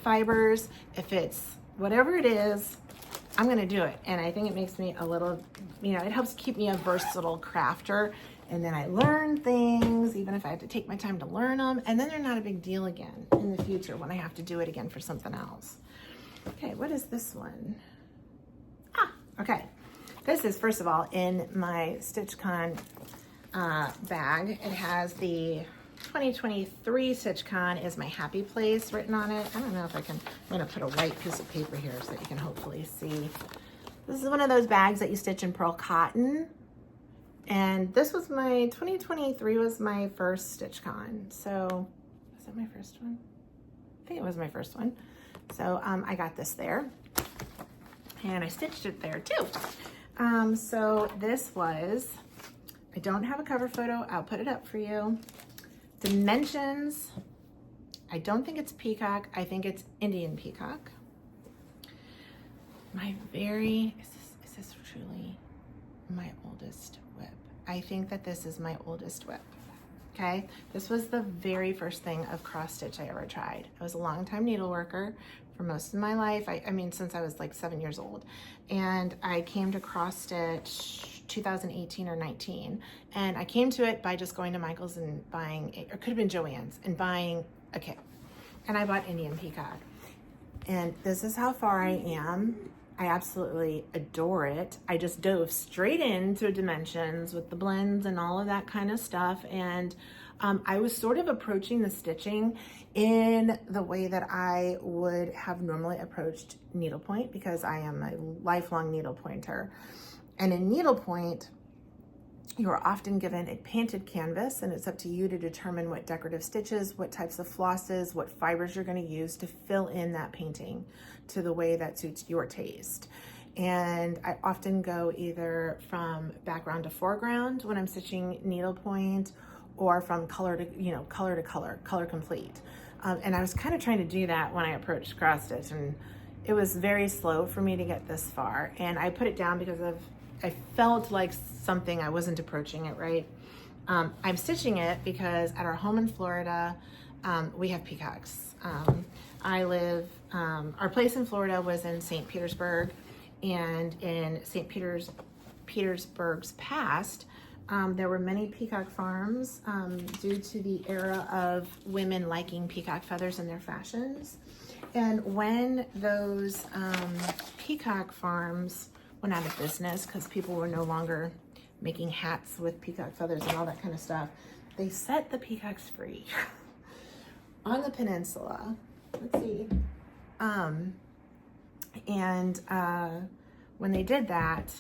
fibers, if it's whatever it is, I'm gonna do it. And I think it makes me a little, you know, it helps keep me a versatile crafter. And then I learn things, even if I have to take my time to learn them. And then they're not a big deal again in the future when I have to do it again for something else. Okay, what is this one? Okay. This is, first of all, in my StitchCon bag. It has the 2023 StitchCon is my happy place written on it. I don't know if I can, I'm gonna put a white piece of paper here so that you can hopefully see. This is one of those bags that you stitch in pearl cotton. And this was my, 2023 was my first StitchCon. So, was that my first one? I think it was my first one. So I got this there. And I stitched it there too. So this was, I don't have a cover photo. I'll put it up for you. Dimensions. I don't think it's Peacock. I think it's Indian Peacock. My very, is this truly my oldest WIP? I think that this is my oldest WIP. Okay. This was the very first thing of cross stitch I ever tried. I was a longtime needle worker for most of my life. I mean, since I was like 7 years old. And I came to cross stitch 2018 or 19. And I came to it by just going to Michael's and buying, or could have been Joann's, and buying a kit. And I bought Indian Peacock. And this is how far I am. I absolutely adore it. I just dove straight into dimensions with the blends and all of that kind of stuff. And I was sort of approaching the stitching in the way that I would have normally approached needlepoint, because I am a lifelong needlepointer. And in needlepoint, you are often given a painted canvas, and it's up to you to determine what decorative stitches, what types of flosses, what fibers you're going to use to fill in that painting to the way that suits your taste. And I often go either from background to foreground when I'm stitching needlepoint, or from color to, you know, color to color complete. And I was kind of trying to do that when I approached cross stitch, and it was very slow for me to get this far. And I put it down because I felt like something, I wasn't approaching it right. I'm stitching it because at our home in Florida, we have peacocks. I live, our place in Florida was in St. Petersburg, and in St. Petersburg's past, There were many peacock farms due to the era of women liking peacock feathers in their fashions. And when those peacock farms went out of business because people were no longer making hats with peacock feathers and all that kind of stuff, they set the peacocks free on the peninsula. Let's see. When they did that,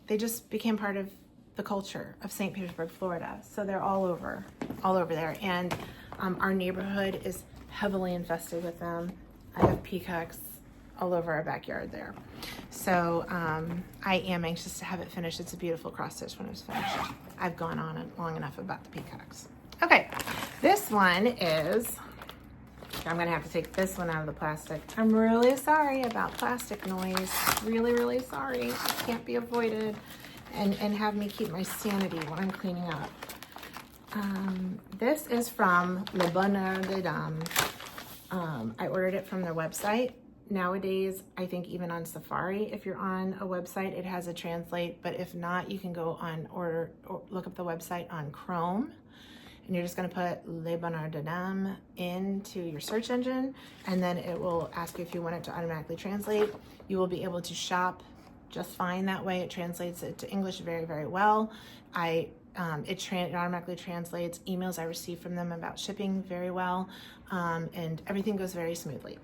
they just became part of the culture of St. Petersburg, Florida. So they're all over there. And our neighborhood is heavily infested with them. I have peacocks all over our backyard there. So I am anxious to have it finished. It's a beautiful cross stitch when it's finished. I've gone on long enough about the peacocks. Okay, this one is, I'm gonna have to take this one out of the plastic. I'm really sorry about plastic noise. Really, really sorry. It can't be avoided and have me keep my sanity when I'm cleaning up. This is from Le Bonheur des Dames. I ordered it from their website. Nowadays, I think even on Safari, if you're on a website, it has a translate, but if not, you can go on or look up the website on Chrome, and you're just gonna put Le Bonheur des Dames into your search engine, and then it will ask you if you want it to automatically translate. You will be able to shop just fine that way. It translates it to English very, very well. It automatically translates emails I receive from them about shipping very well, and everything goes very smoothly.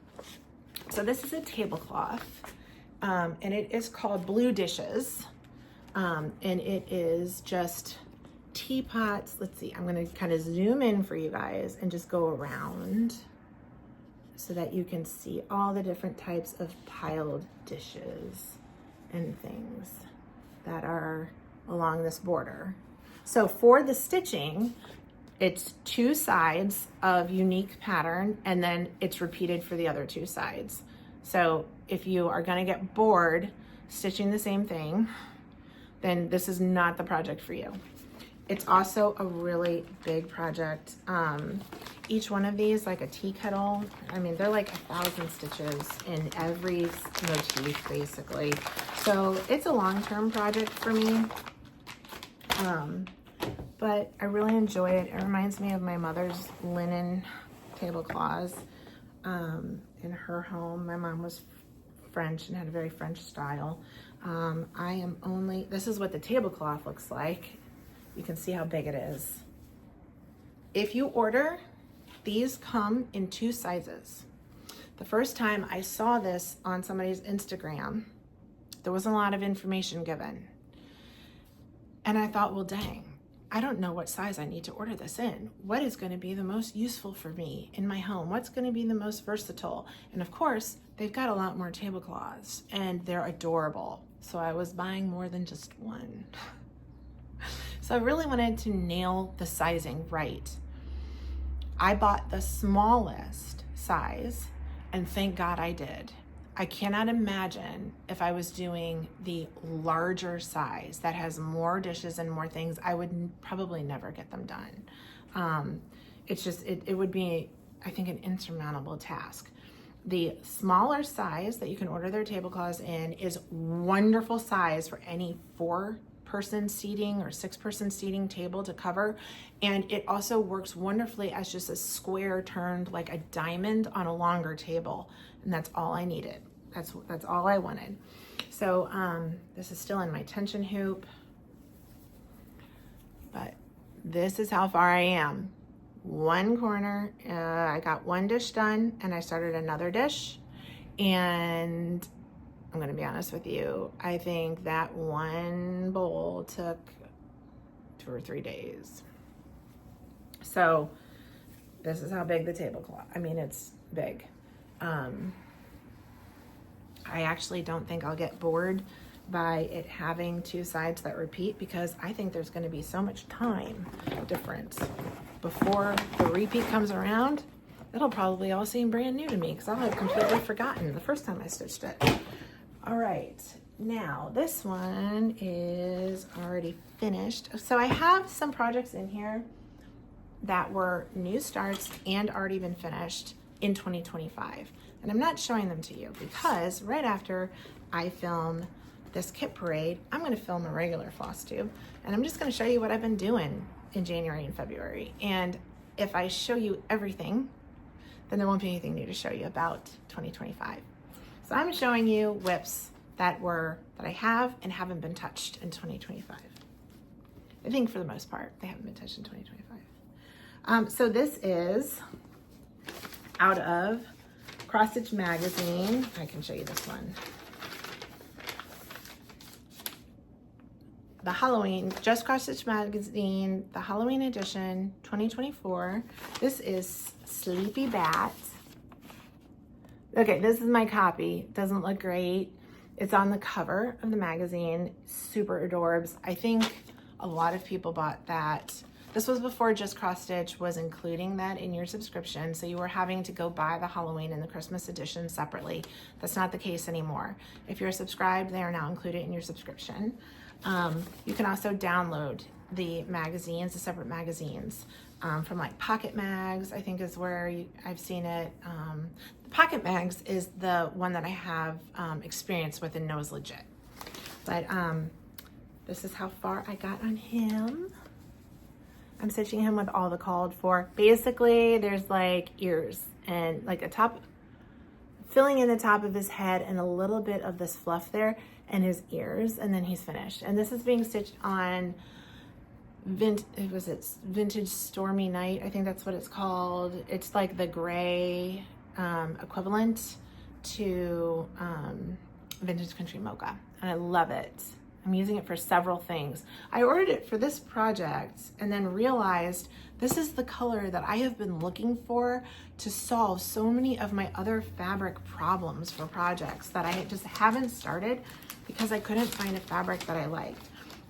So this is a tablecloth, and it is called Blue Dishes, and it is just teapots. Let's see, I'm gonna kind of zoom in for you guys and just go around so that you can see all the different types of piled dishes and things that are along this border. So for the stitching, it's 2 sides of unique pattern, and then it's repeated for the other 2 sides. So if you are gonna get bored stitching the same thing, then this is not the project for you. It's also a really big project. Each one of these, like a tea kettle, I mean, they're like 1,000 stitches in every motif, basically. So it's a long-term project for me. But I really enjoy it. It reminds me of my mother's linen tablecloths in her home. My mom was French and had a very French style. This is what the tablecloth looks like. You can see how big it is. If you order, these come in 2 sizes. The first time I saw this on somebody's Instagram, there wasn't a lot of information given. And I thought, well, dang, I don't know what size I need to order this in. What is going to be the most useful for me in my home? What's going to be the most versatile? And of course, they've got a lot more tablecloths and they're adorable. So I was buying more than just one. So I really wanted to nail the sizing right. I bought the smallest size, and thank God I did. I cannot imagine if I was doing the larger size that has more dishes and more things, I would probably never get them done. It would be, I think, an insurmountable task. The smaller size that you can order their tablecloths in is wonderful size for any 4-person seating or 6-person seating table to cover. And it also works wonderfully as just a square turned like a diamond on a longer table. And that's all I needed. That's all I wanted. So this is still in my tension hoop, but this is how far I am. One corner, I got 1 dish done and I started another dish. And I'm gonna be honest with you, I think that one bowl took 2 or 3 days. So this is how big the tablecloth, I mean, it's big. I actually don't think I'll get bored by it having 2 sides that repeat, because I think there's gonna be so much time difference before the repeat comes around. It'll probably all seem brand new to me because I'll have completely forgotten the first time I stitched it. All right, now this one is already finished. So I have some projects in here that were new starts and already been finished in 2025. And I'm not showing them to you because right after I film this kit parade, I'm gonna film a regular Flosstube, and I'm just gonna show you what I've been doing in January and February. And if I show you everything, then there won't be anything new to show you about 2025. So I'm showing you WIPs that I have and haven't been touched in 2025. I think for the most part, they haven't been touched in 2025. So this is out of Cross Stitch Magazine. I can show you this one. The Halloween, just Cross Stitch Magazine, the Halloween edition, 2024. This is Sleepy Bat. Okay, this is my copy. Doesn't look great. It's on the cover of the magazine. Super adorbs. I think a lot of people bought that. This was before Just Cross Stitch was including that in your subscription, so you were having to go buy the Halloween and the Christmas edition separately. That's not the case anymore. If you're subscribed, they are now included in your subscription. You can also download the magazines, the separate magazines, from like Pocket Mags, I think is where I've seen it. The Pocket Mags is the one that I have experience with and know is legit. But this is how far I got on him. I'm stitching him with all the called for. Basically, there's like ears and like a top, filling in the top of his head and a little bit of this fluff there and his ears, and then he's finished. And this is being stitched on Vintage Stormy Night. I think that's what it's called. It's like the gray equivalent to Vintage Country Mocha, and I love it. I'm using it for several things. I ordered it for this project and then realized this is the color that I have been looking for to solve so many of my other fabric problems for projects that I just haven't started because I couldn't find a fabric that I liked.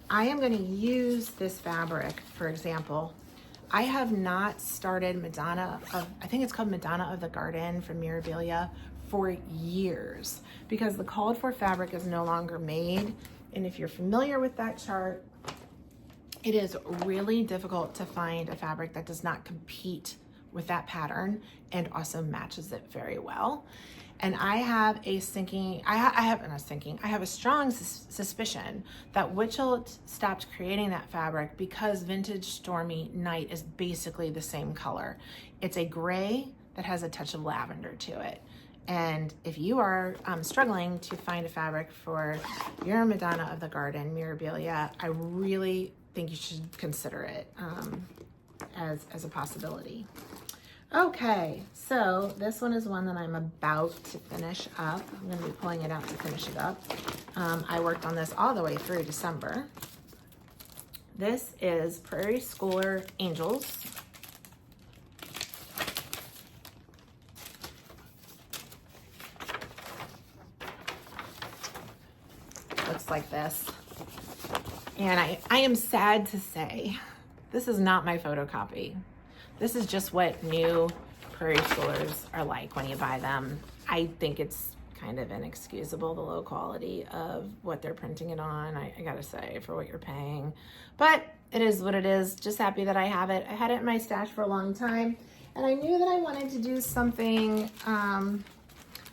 I am gonna use this fabric, for example. I have not started Madonna of, I think it's called Madonna of the Garden from Mirabilia for years because the called for fabric is no longer made. And if you're familiar with that chart, it is really difficult to find a fabric that does not compete with that pattern and also matches it very well. And I have a I have a strong suspicion that Witchell stopped creating that fabric because Vintage Stormy Night is basically the same color. It's a gray that has a touch of lavender to it. And if you are struggling to find a fabric for your Madonna of the Garden, Mirabilia, I really think you should consider it as a possibility. Okay, so this one is one that I'm about to finish up. I'm gonna be pulling it out to finish it up. I worked on this all the way through December. This is Prairie Schooler Angels. Looks like this. And I am sad to say, this is not my photocopy. This is just what new Prairie Schoolers are like when you buy them. I think it's kind of inexcusable, the low quality of what they're printing it on, I gotta say, for what you're paying. But it is what it is. Just happy that I have it. I had it in my stash for a long time, and I knew that I wanted to do something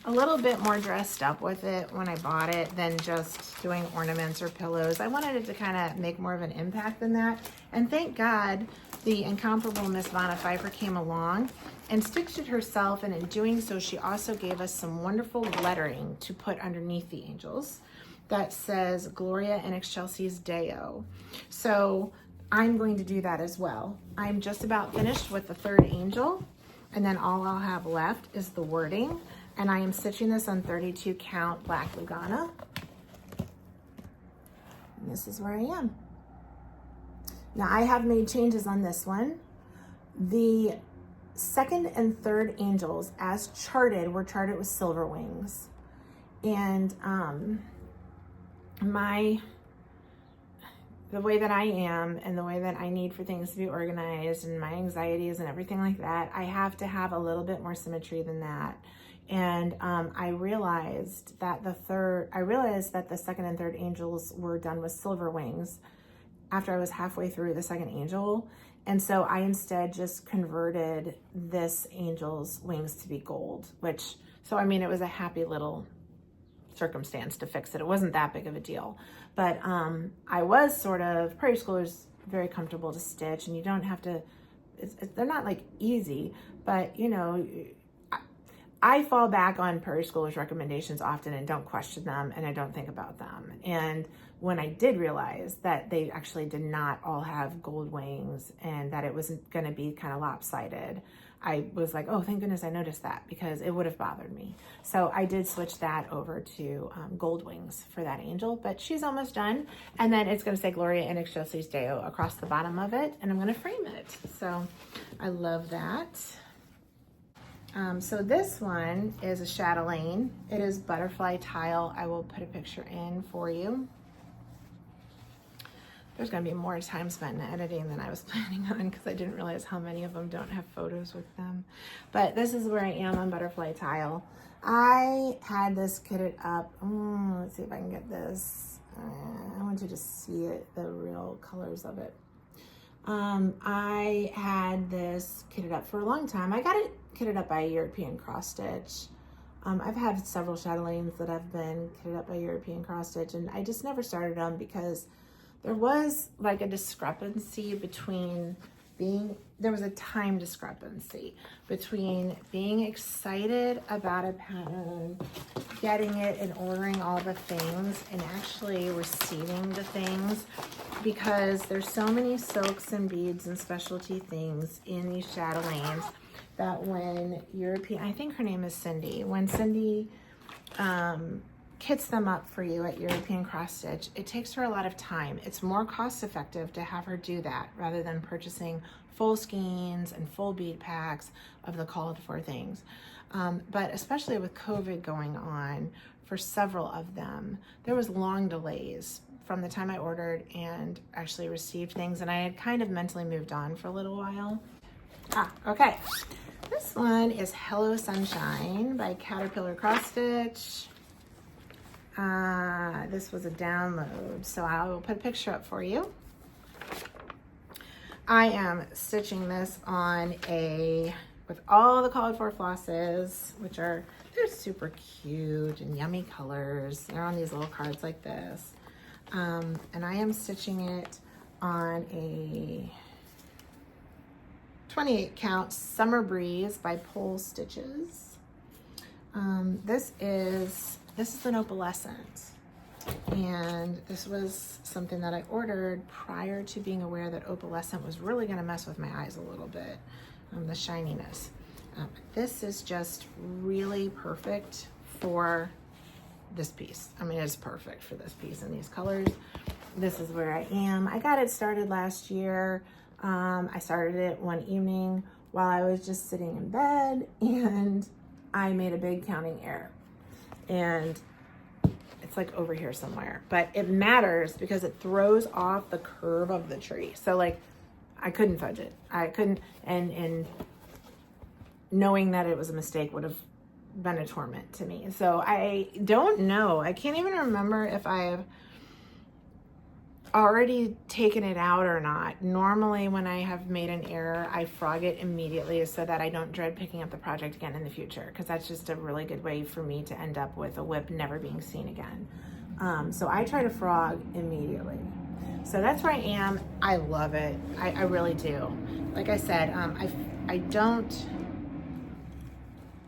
a little bit more dressed up with it when I bought it than just doing ornaments or pillows. I wanted it to kind of make more of an impact than that. And thank God the incomparable Miss Vanna Pfeiffer came along and stitched it herself, and in doing so, she also gave us some wonderful lettering to put underneath the angels that says Gloria in Excelsis Deo. So I'm going to do that as well. I'm just about finished with the third angel, and then all I'll have left is the wording. And I am stitching this on 32 count black Lugana. And this is where I am. Now I have made changes on this one. The second and third angels as charted were charted with silver wings. And the way that I am and the way that I need for things to be organized and my anxieties and everything like that, I have to have a little bit more symmetry than that. And I realized that the second and third angels were done with silver wings after I was halfway through the second angel. And so I instead just converted this angel's wings to be gold, so I mean, it was a happy little circumstance to fix it. It wasn't that big of a deal. But I was sort of, Prairie School is very comfortable to stitch, and you don't have to, they're not like easy, but you know, I fall back on Prairie Schoolers' recommendations often and don't question them, and I don't think about them. And when I did realize that they actually did not all have gold wings and that it wasn't going to be kind of lopsided, I was like, oh, thank goodness I noticed that, because it would have bothered me. So I did switch that over to gold wings for that angel, but she's almost done. And then it's going to say Gloria in Excelsis Deo across the bottom of it, and I'm going to frame it. So I love that. So this one is a chatelaine. It is butterfly tile. I will put a picture in for you. There's going to be more time spent in editing than I was planning on, because I didn't realize how many of them don't have photos with them. But this is where I am on butterfly tile. I had this kitted up. Let's see if I can get this. I want you to see it, the real colors of it. I had this kitted up for a long time. I got it kitted up by European cross stitch. I've had several chatelaines that have been kitted up by European cross stitch, and I just never started them because there was like a discrepancy between there was a time discrepancy between being excited about a pattern, getting it and ordering all the things, and actually receiving the things, because there's so many silks and beads and specialty things in these chatelaines that when European, I think her name is Cindy, when Cindy kits them up for you at European cross stitch, it takes her a lot of time. It's more cost effective to have her do that rather than purchasing full skeins and full bead packs of the called for things. But especially with COVID going on for several of them, there was long delays from the time I ordered and actually received things, and I had kind of mentally moved on for a little while. Okay. This one is Hello Sunshine by Caterpillar Cross Stitch. This was a download, so I will put a picture up for you. I am stitching this on with all the called for flosses, which they're super cute and yummy colors. They're on these little cards like this. And I am stitching it on a 28 count Summer Breeze by Pole Stitches. This is an opalescent, and this was something that I ordered prior to being aware that opalescent was really going to mess with my eyes a little bit, the shininess. This is just really perfect for this piece. I mean, it's perfect for this piece and these colors. This is where I am. I got it started last year. I started it one evening while I was just sitting in bed, and I made a big counting error. And it's like over here somewhere, but it matters because it throws off the curve of the tree. So like, I couldn't fudge it. I couldn't, and knowing that it was a mistake would have been a torment to me. So I don't know. I can't even remember if I've already taken it out or not. Normally when I have made an error, I frog it immediately so that I don't dread picking up the project again in the future, because that's just a really good way for me to end up with a WIP never being seen again. So I try to frog immediately. So that's where I am. I love it. I really do. Like I said, I don't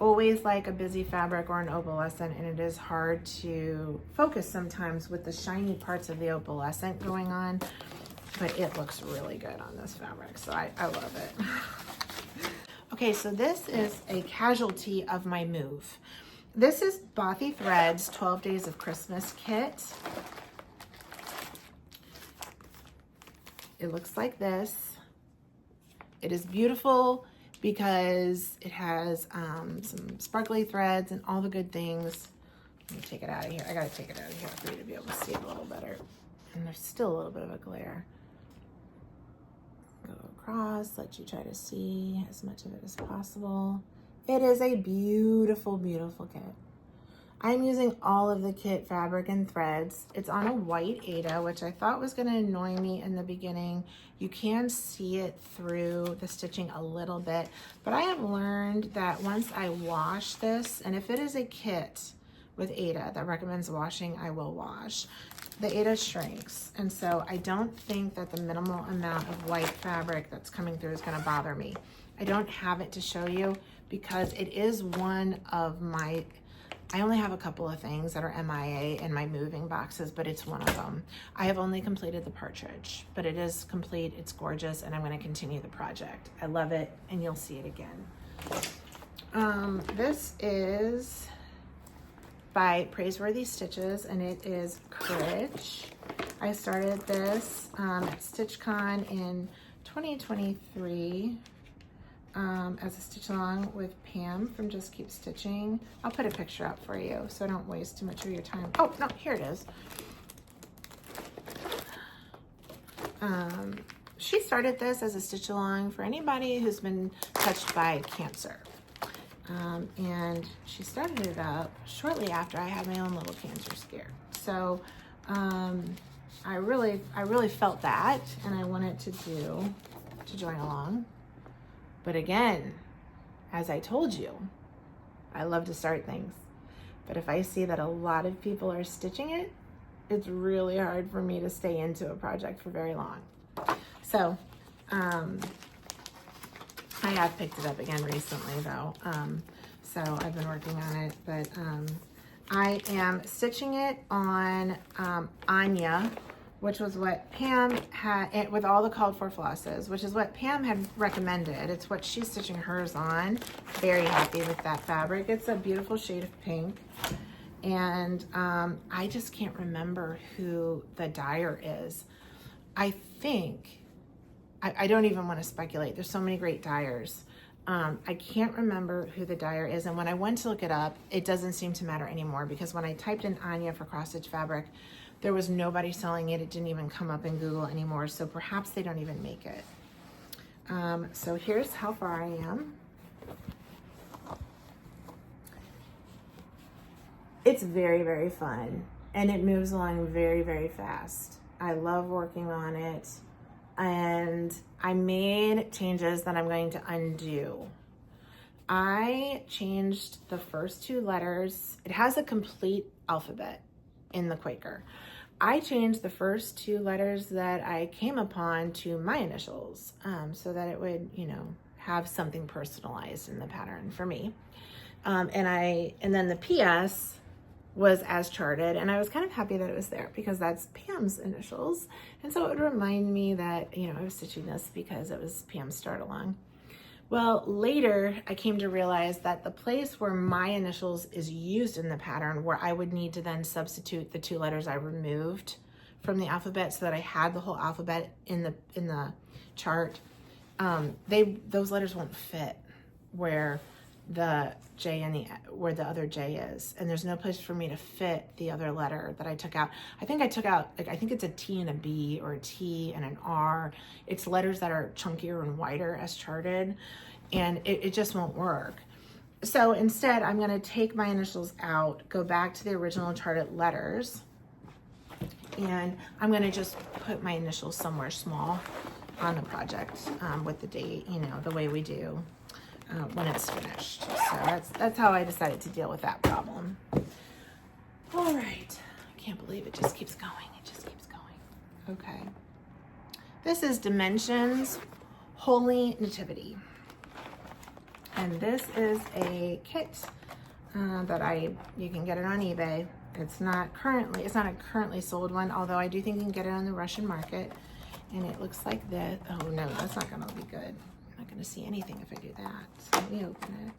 always like a busy fabric or an opalescent, and it is hard to focus sometimes with the shiny parts of the opalescent going on, but it looks really good on this fabric, so I love it. Okay, so this is a casualty of my move. This is Bothy Threads 12 Days of Christmas kit. It looks like this. It is beautiful because it has some sparkly threads and all the good things. Let me take it out of here. I gotta take it out of here for you to be able to see it a little better. And there's still a little bit of a glare. Go across, let you try to see as much of it as possible. It is a beautiful, beautiful kit. I'm using all of the kit fabric and threads. It's on a white Aida, which I thought was gonna annoy me in the beginning. You can see it through the stitching a little bit, but I have learned that once I wash this, and if it is a kit with Ada that recommends washing, I will wash. The Ada shrinks, and so I don't think that the minimal amount of white fabric that's coming through is going to bother me. I don't have it to show you because it is one of my, I only have a couple of things that are MIA in my moving boxes, but it's one of them. I have only completed the partridge, but it is complete, it's gorgeous, and I'm going to continue the project. I love it, and you'll see it again. This is by Praiseworthy Stitches, and it is Courage. I started this at StitchCon in 2023 as a stitch along with Pam from Just Keep Stitching. I'll put a picture up for you so I don't waste too much of your time. Oh, no, here it is. She started this as a stitch along for anybody who's been touched by cancer. And she started it up shortly after I had my own little cancer scare. So I really felt that, and I wanted to join along. But again, as I told you, I love to start things. But if I see that a lot of people are stitching it, it's really hard for me to stay into a project for very long. So I have picked it up again recently though. So I've been working on it, but I am stitching it on Anya, which was what Pam had, with all the called for flosses, which is what Pam had recommended. It's what she's stitching hers on. Very happy with that fabric. It's a beautiful shade of pink. And I just can't remember who the dyer is. I think, I don't even want to speculate. There's so many great dyers. I can't remember who the dyer is. And when I went to look it up, it doesn't seem to matter anymore, because when I typed in Anya for cross stitch fabric, there was nobody selling it. It didn't even come up in Google anymore. So perhaps they don't even make it. So here's how far I am. It's very, very fun, and it moves along very, very fast. I love working on it, and I made changes that I'm going to undo. I changed the first two letters. It has a complete alphabet in the Quaker. I changed the first two letters that I came upon to my initials, so that it would, you know, have something personalized in the pattern for me. And then the PS was as charted, and I was kind of happy that it was there because that's Pam's initials, and so it would remind me that, you know, I was stitching this because it was Pam's start along. Well, later I came to realize that the place where my initials is used in the pattern, where I would need to then substitute the two letters I removed from the alphabet so that I had the whole alphabet in the chart, those letters won't fit where the J and where the other J is, and there's no place for me to fit the other letter that I took out. I think I took out, like, I think it's a T and a B, or a T and an R. It's letters that are chunkier and wider as charted, and it just won't work. So instead, I'm going to take my initials out, go back to the original charted letters, and I'm going to just put my initials somewhere small on the project with the date, you know, the way we do when it's finished. So that's how I decided to deal with that problem. All right, I can't believe it just keeps going. It just keeps going. Okay, this is Dimensions Holy Nativity, and this is a kit that you can get it on eBay. It's not a currently sold one, although I do think you can get it on the Russian market. And it looks like this. Oh no, that's not gonna be good. I'm not gonna see anything if I do that. So let me open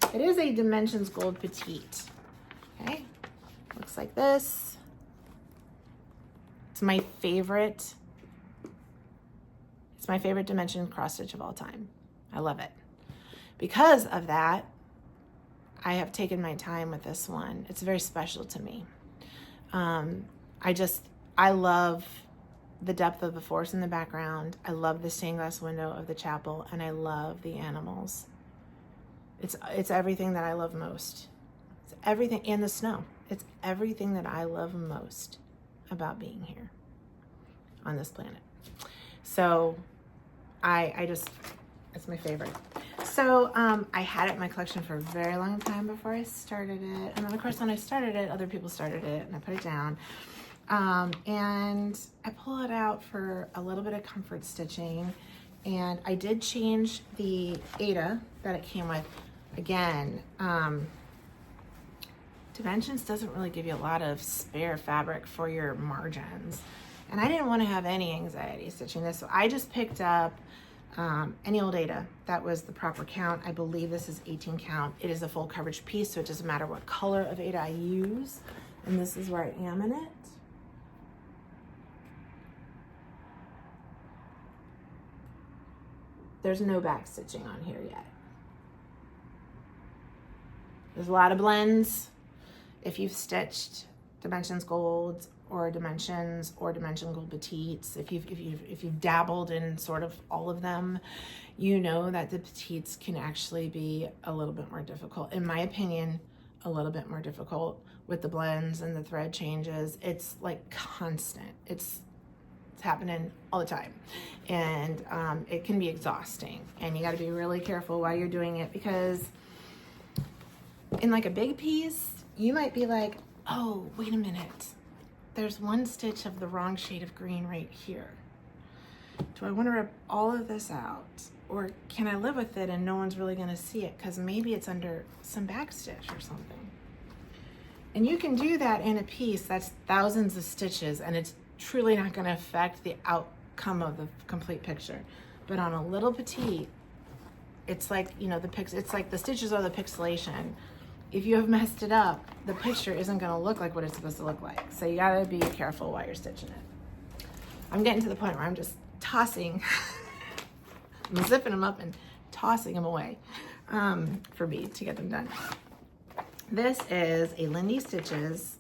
it. It is a Dimensions Gold Petite. Okay, looks like this. It's my favorite. It's my favorite Dimension cross stitch of all time. I love it. Because of that, I have taken my time with this one. It's very special to me. I love the depth of the forest in the background. I love the stained glass window of the chapel, and I love the animals. It's everything that I love most. It's everything, and the snow. It's everything that I love most about being here on this planet. So it's my favorite. So I had it in my collection for a very long time before I started it. And then of course when I started it, other people started it and I put it down. And I pull it out for a little bit of comfort stitching. And I did change the Aida that it came with. Again, Dimensions doesn't really give you a lot of spare fabric for your margins. And I didn't want to have any anxiety stitching this, so I just picked up any old Aida that was the proper count. I believe this is 18 count. It is a full coverage piece, so it doesn't matter what color of Aida I use. And this is where I am in it. There's no back stitching on here yet. There's a lot of blends. If you've stitched Dimensions Gold or Dimension Gold Petites, if you've dabbled in sort of all of them, you know that the Petites can actually be a little bit more difficult. In my opinion, a little bit more difficult with the blends and the thread changes. It's like constant. It's happening all the time. And it can be exhausting. And you got to be really careful while you're doing it, because in like a big piece, you might be like, oh, wait a minute. There's one stitch of the wrong shade of green right here. Do I want to rip all of this out? Or can I live with it and no one's really going to see it because maybe it's under some back stitch or something? And you can do that in a piece that's thousands of stitches and it's truly not going to affect the outcome of the complete picture. But on a little petite, it's like, you know, it's like the stitches are the pixelation. If you have messed it up, the picture isn't going to look like what it's supposed to look like. So you got to be careful while you're stitching it. I'm getting to the point where I'm just tossing, I'm zipping them up and tossing them away for me to get them done. This is a Lindy Stitches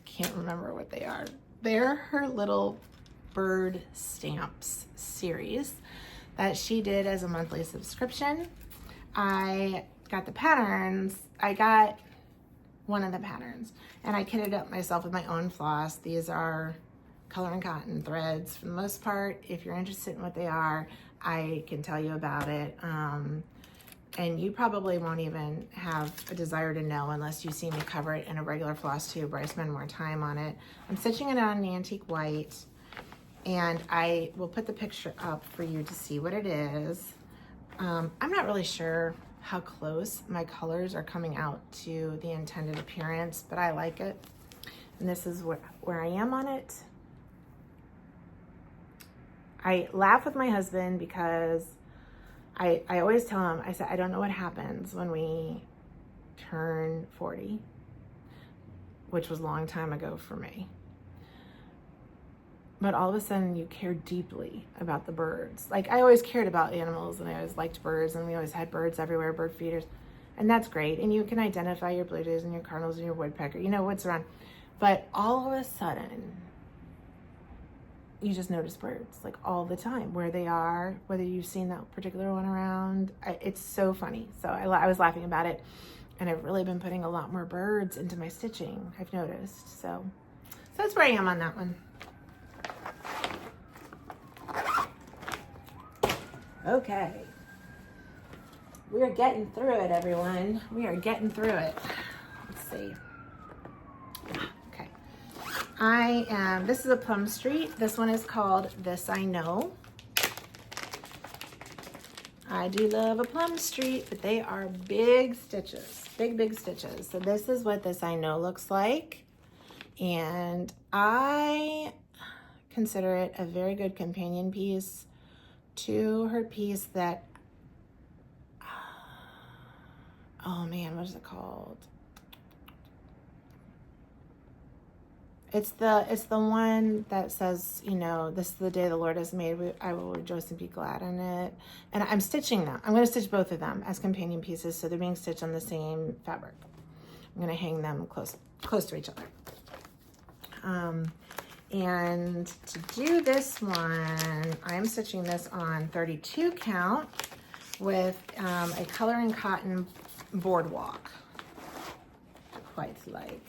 can't remember what they are. They're her little bird stamps series that she did as a monthly subscription. I got the patterns. I got one of the patterns and I kitted up myself with my own floss. These are color and cotton threads for the most part. If you're interested in what they are, I can tell you about it. And you probably won't even have a desire to know unless you see me cover it in a regular floss tube where I spend more time on it. I'm stitching it on an antique white, and I will put the picture up for you to see what it is. I'm not really sure how close my colors are coming out to the intended appearance, but I like it. And this is where I am on it. I laugh with my husband because I always tell him, I said, I don't know what happens when we turn 40, which was a long time ago for me. But all of a sudden you care deeply about the birds. Like I always cared about animals and I always liked birds and we always had birds everywhere, bird feeders. And that's great. And you can identify your blue jays and your cardinals and your woodpecker, you know what's around. But all of a sudden, you just notice birds like all the time, where they are, whether you've seen that particular one around. It's so funny. So I was laughing about it, and I've really been putting a lot more birds into my stitching, I've noticed. So that's where I am on that one. Okay. We are getting through it, everyone. We are getting through it. Let's see. This is a Plum Street. This one is called This I Know. I do love a Plum Street, but they are big stitches, big stitches. So this is what This I Know looks like. And I consider it a very good companion piece to her piece that, oh man, what is it called? It's the one that says, you know, this is the day the Lord has made. I will rejoice and be glad in it. And I'm stitching them. I'm going to stitch both of them as companion pieces, so they're being stitched on the same fabric. I'm going to hang them close to each other. And to do this one, I'm stitching this on 32 count with a color and cotton boardwalk. Quite like.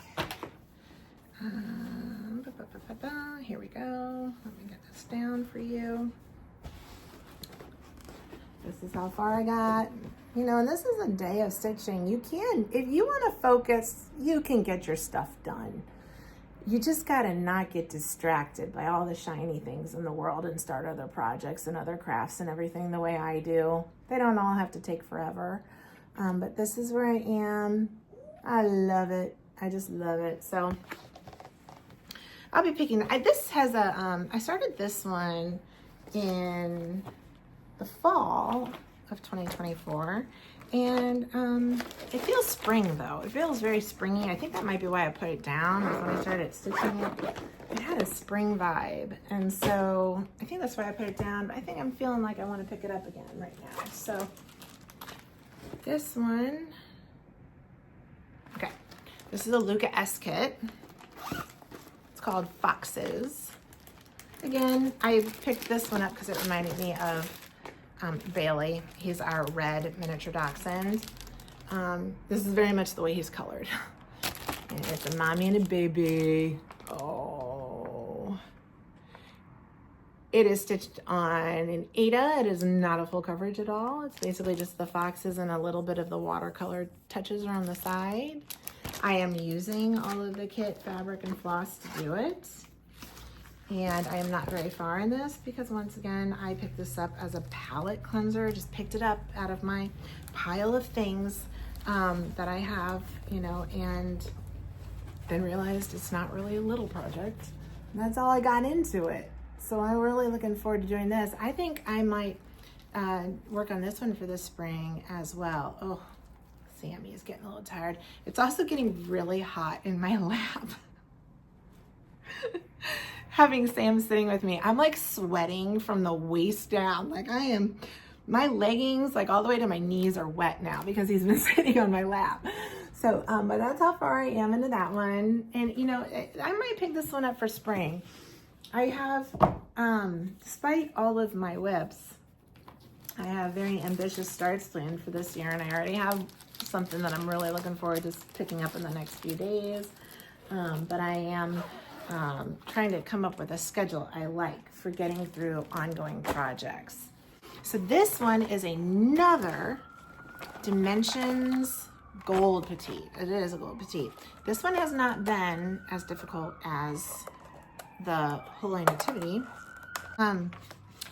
Here we go. Let me get this down for you. This is how far I got. You know, and this is a day of stitching. You can, if you want to focus, you can get your stuff done. You just got to not get distracted by all the shiny things in the world and start other projects and other crafts and everything the way I do. They don't all have to take forever. But this is where I am. I love it. I just love it. So I'll be picking, this has a, I started this one in the fall of 2024. And it feels spring though. It feels very springy. I think that might be why I put it down. When I started stitching it, it had a spring vibe. And so I think that's why I put it down. But I think I'm feeling like I want to pick it up again right now. So this one, okay. This is a Luca S kit. It's called Foxes. Again, I picked this one up because it reminded me of Bailey. He's our red miniature dachshund. This is very much the way he's colored. And it's a mommy and a baby. Oh. It is stitched on an Aida. It is not a full coverage at all. It's basically just the foxes and a little bit of the watercolor touches are on the side. I am using all of the kit fabric and floss to do it. And I am not very far in this because once again, I picked this up as a palette cleanser, just picked it up out of my pile of things that I have, you know, and then realized it's not really a little project. And that's all I got into it. So I'm really looking forward to doing this. I think I might work on this one for this spring as well. Oh, Sammy is getting a little tired. It's also getting really hot in my lap. Having Sam sitting with me, I'm like sweating from the waist down. Like I am, my leggings, like all the way to my knees are wet now because he's been sitting on my lap. So, but that's how far I am into that one. And you know, I might pick this one up for spring. I have, despite all of my WIPs, I have very ambitious starts planned for this year, and I already have something that I'm really looking forward to picking up in the next few days. But I am trying to come up with a schedule I like for getting through ongoing projects. So this one is another Dimensions Gold Petite. It is a Gold Petite. This one has not been as difficult as the Holy Nativity.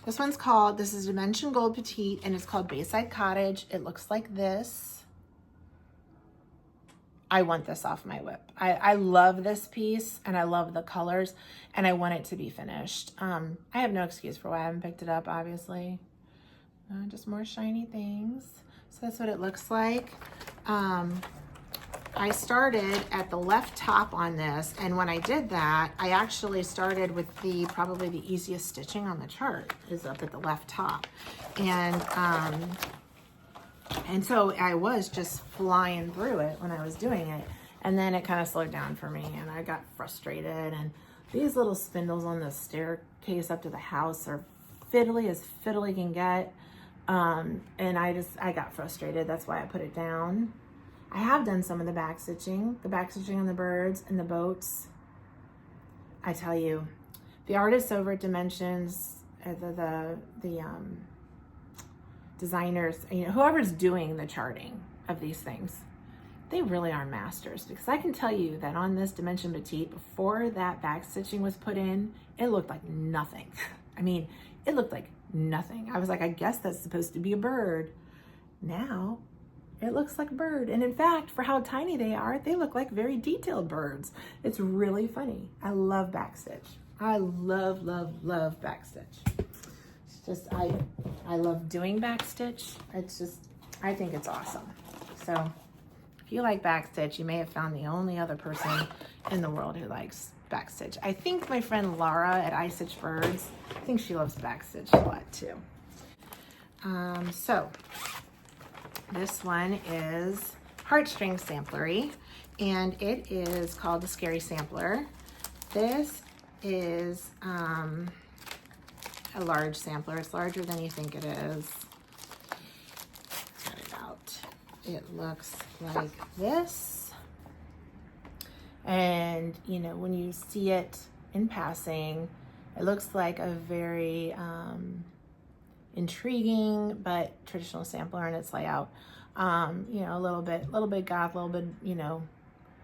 This one's called, this is Dimension Gold Petite, and it's called Bayside Cottage. It looks like this. I want this off my WIP. I love this piece and I love the colors and I want it to be finished. I have no excuse for why I haven't picked it up, obviously. Just more shiny things. So that's what it looks like. I started at the left top on this, and when I did that, I actually started with probably the easiest stitching on the chart is up at the left top. And so I was just flying through it when I was doing it. And then it kind of slowed down for me and I got frustrated. And these little spindles on the staircase up to the house are fiddly as fiddly can get. And I got frustrated. That's why I put it down. I have done some of the back stitching on the birds and the boats. I tell you, the artists over at Dimensions, the designers, you know, whoever's doing the charting of these things, they really are masters, because I can tell you that on this Dimension Petite, before that back stitching was put in, it looked like nothing. I mean, it looked like nothing. I was like, I guess that's supposed to be a bird. Now it looks like a bird. And in fact, for how tiny they are, they look like very detailed birds. It's really funny. I love backstitch. I love, love, love backstitch. Just, I love doing backstitch. It's just, I think it's awesome. So if you like backstitch, you may have found the only other person in the world who likes backstitch. I think my friend Laura at I Stitch Birds, I think she loves backstitch a lot too. So this one is Heartstring Samplery, and it is called the Scary Sampler. This is, a large sampler. It's larger than you think it is. Cut it out. It looks like this. And you know, when you see it in passing. It looks like a very intriguing but traditional sampler in its layout. You know, a little bit goth, a little bit, you know,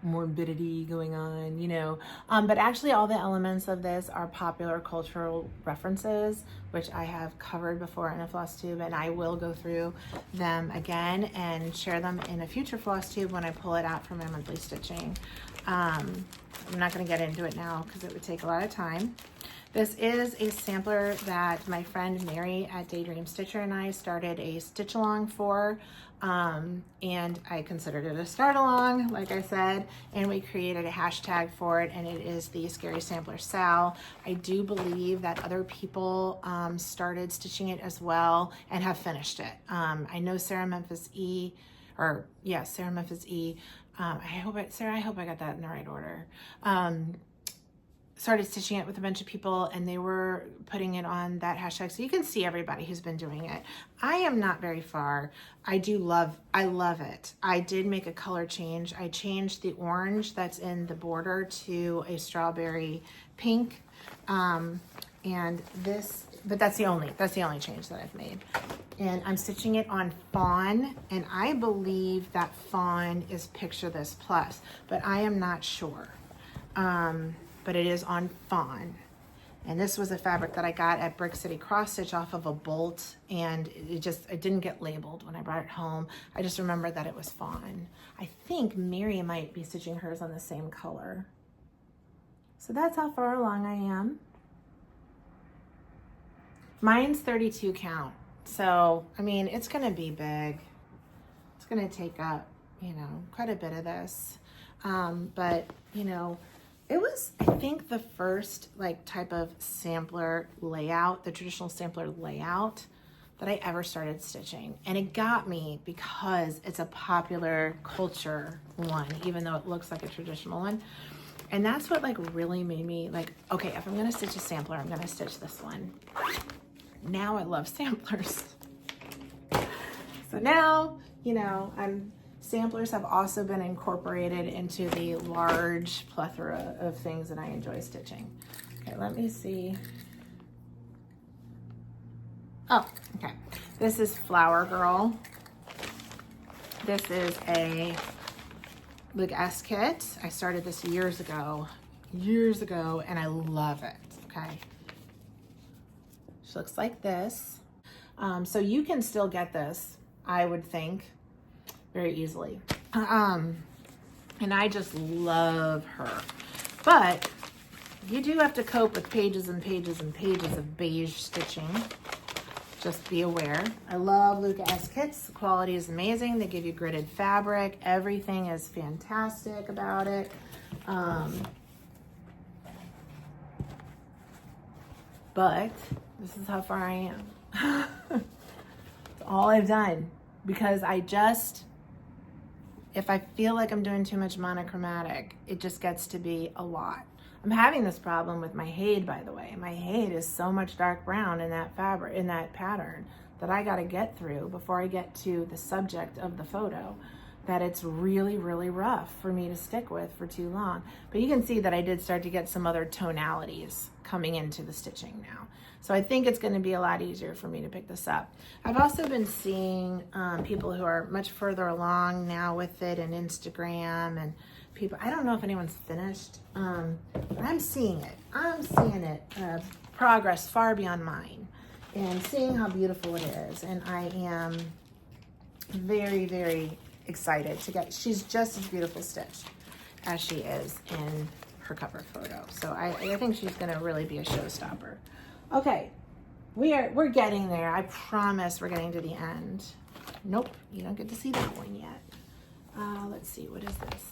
morbidity going on, you know, but actually all the elements of this are popular cultural references, which I have covered before in a Flosstube, and I will go through them again and share them in a future Flosstube when I pull it out from my monthly stitching. I'm not going to get into it now because it would take a lot of time. This is a sampler that my friend Mary at Daydream Stitcher and I started a stitch along for, and I considered it a start along, like I said, and we created a hashtag for it, and it is the Scary Sampler Sal. I do believe that other people started stitching it as well and have finished it. I know Sarah Memphis E, Sarah Memphis E. Sarah, I hope I got that in the right order. Started stitching it with a bunch of people, and they were putting it on that hashtag, so you can see everybody who's been doing it. I am not very far. I love it. I did make a color change. I changed the orange that's in the border to a strawberry pink, and this, but that's the only change that I've made. And I'm stitching it on fawn, and I believe that fawn is Picture This Plus, but I am not sure. But it is on fawn. And this was a fabric that I got at Brick City Cross Stitch off of a bolt, and it didn't get labeled when I brought it home. I just remember that it was fawn. I think Mary might be stitching hers on the same color. So that's how far along I am. Mine's 32 count. So, I mean, it's gonna be big. It's gonna take up, you know, quite a bit of this. But, you know, it was, I think, the first like type of sampler layout, the traditional sampler layout that I ever started stitching. And it got me because it's a popular culture one, even though it looks like a traditional one. And that's what like really made me like, okay, if I'm gonna stitch a sampler, I'm gonna stitch this one. Now I love samplers. So now, you know, samplers have also been incorporated into the large plethora of things that I enjoy stitching. Okay, let me see. Oh, okay. This is Flower Girl. This is a Luca S kit. I started this years ago, and I love it, okay? She looks like this. So you can still get this, I would think, very easily. And I just love her. But you do have to cope with pages and pages and pages of beige stitching. Just be aware. I love Luca S kits. The quality is amazing. They give you gridded fabric. Everything is fantastic about it. But this is how far I am. It's all I've done, because if I feel like I'm doing too much monochromatic, it just gets to be a lot. I'm having this problem with my Haid, by the way. My Haid is so much dark brown in that fabric, in that pattern, that I gotta get through before I get to the subject of the photo, that it's really, really rough for me to stick with for too long. But you can see that I did start to get some other tonalities coming into the stitching now. So I think it's gonna be a lot easier for me to pick this up. I've also been seeing people who are much further along now with it, and Instagram, and people, I don't know if anyone's finished, but I'm seeing it. I'm seeing it progress far beyond mine, and seeing how beautiful it is. And I am very, very excited to get, she's just as beautiful stitched as she is in her cover photo. So I think she's gonna really be a showstopper. Okay, we're getting there. I promise we're getting to the end. Nope, you don't get to see that one yet. Let's see, what is this?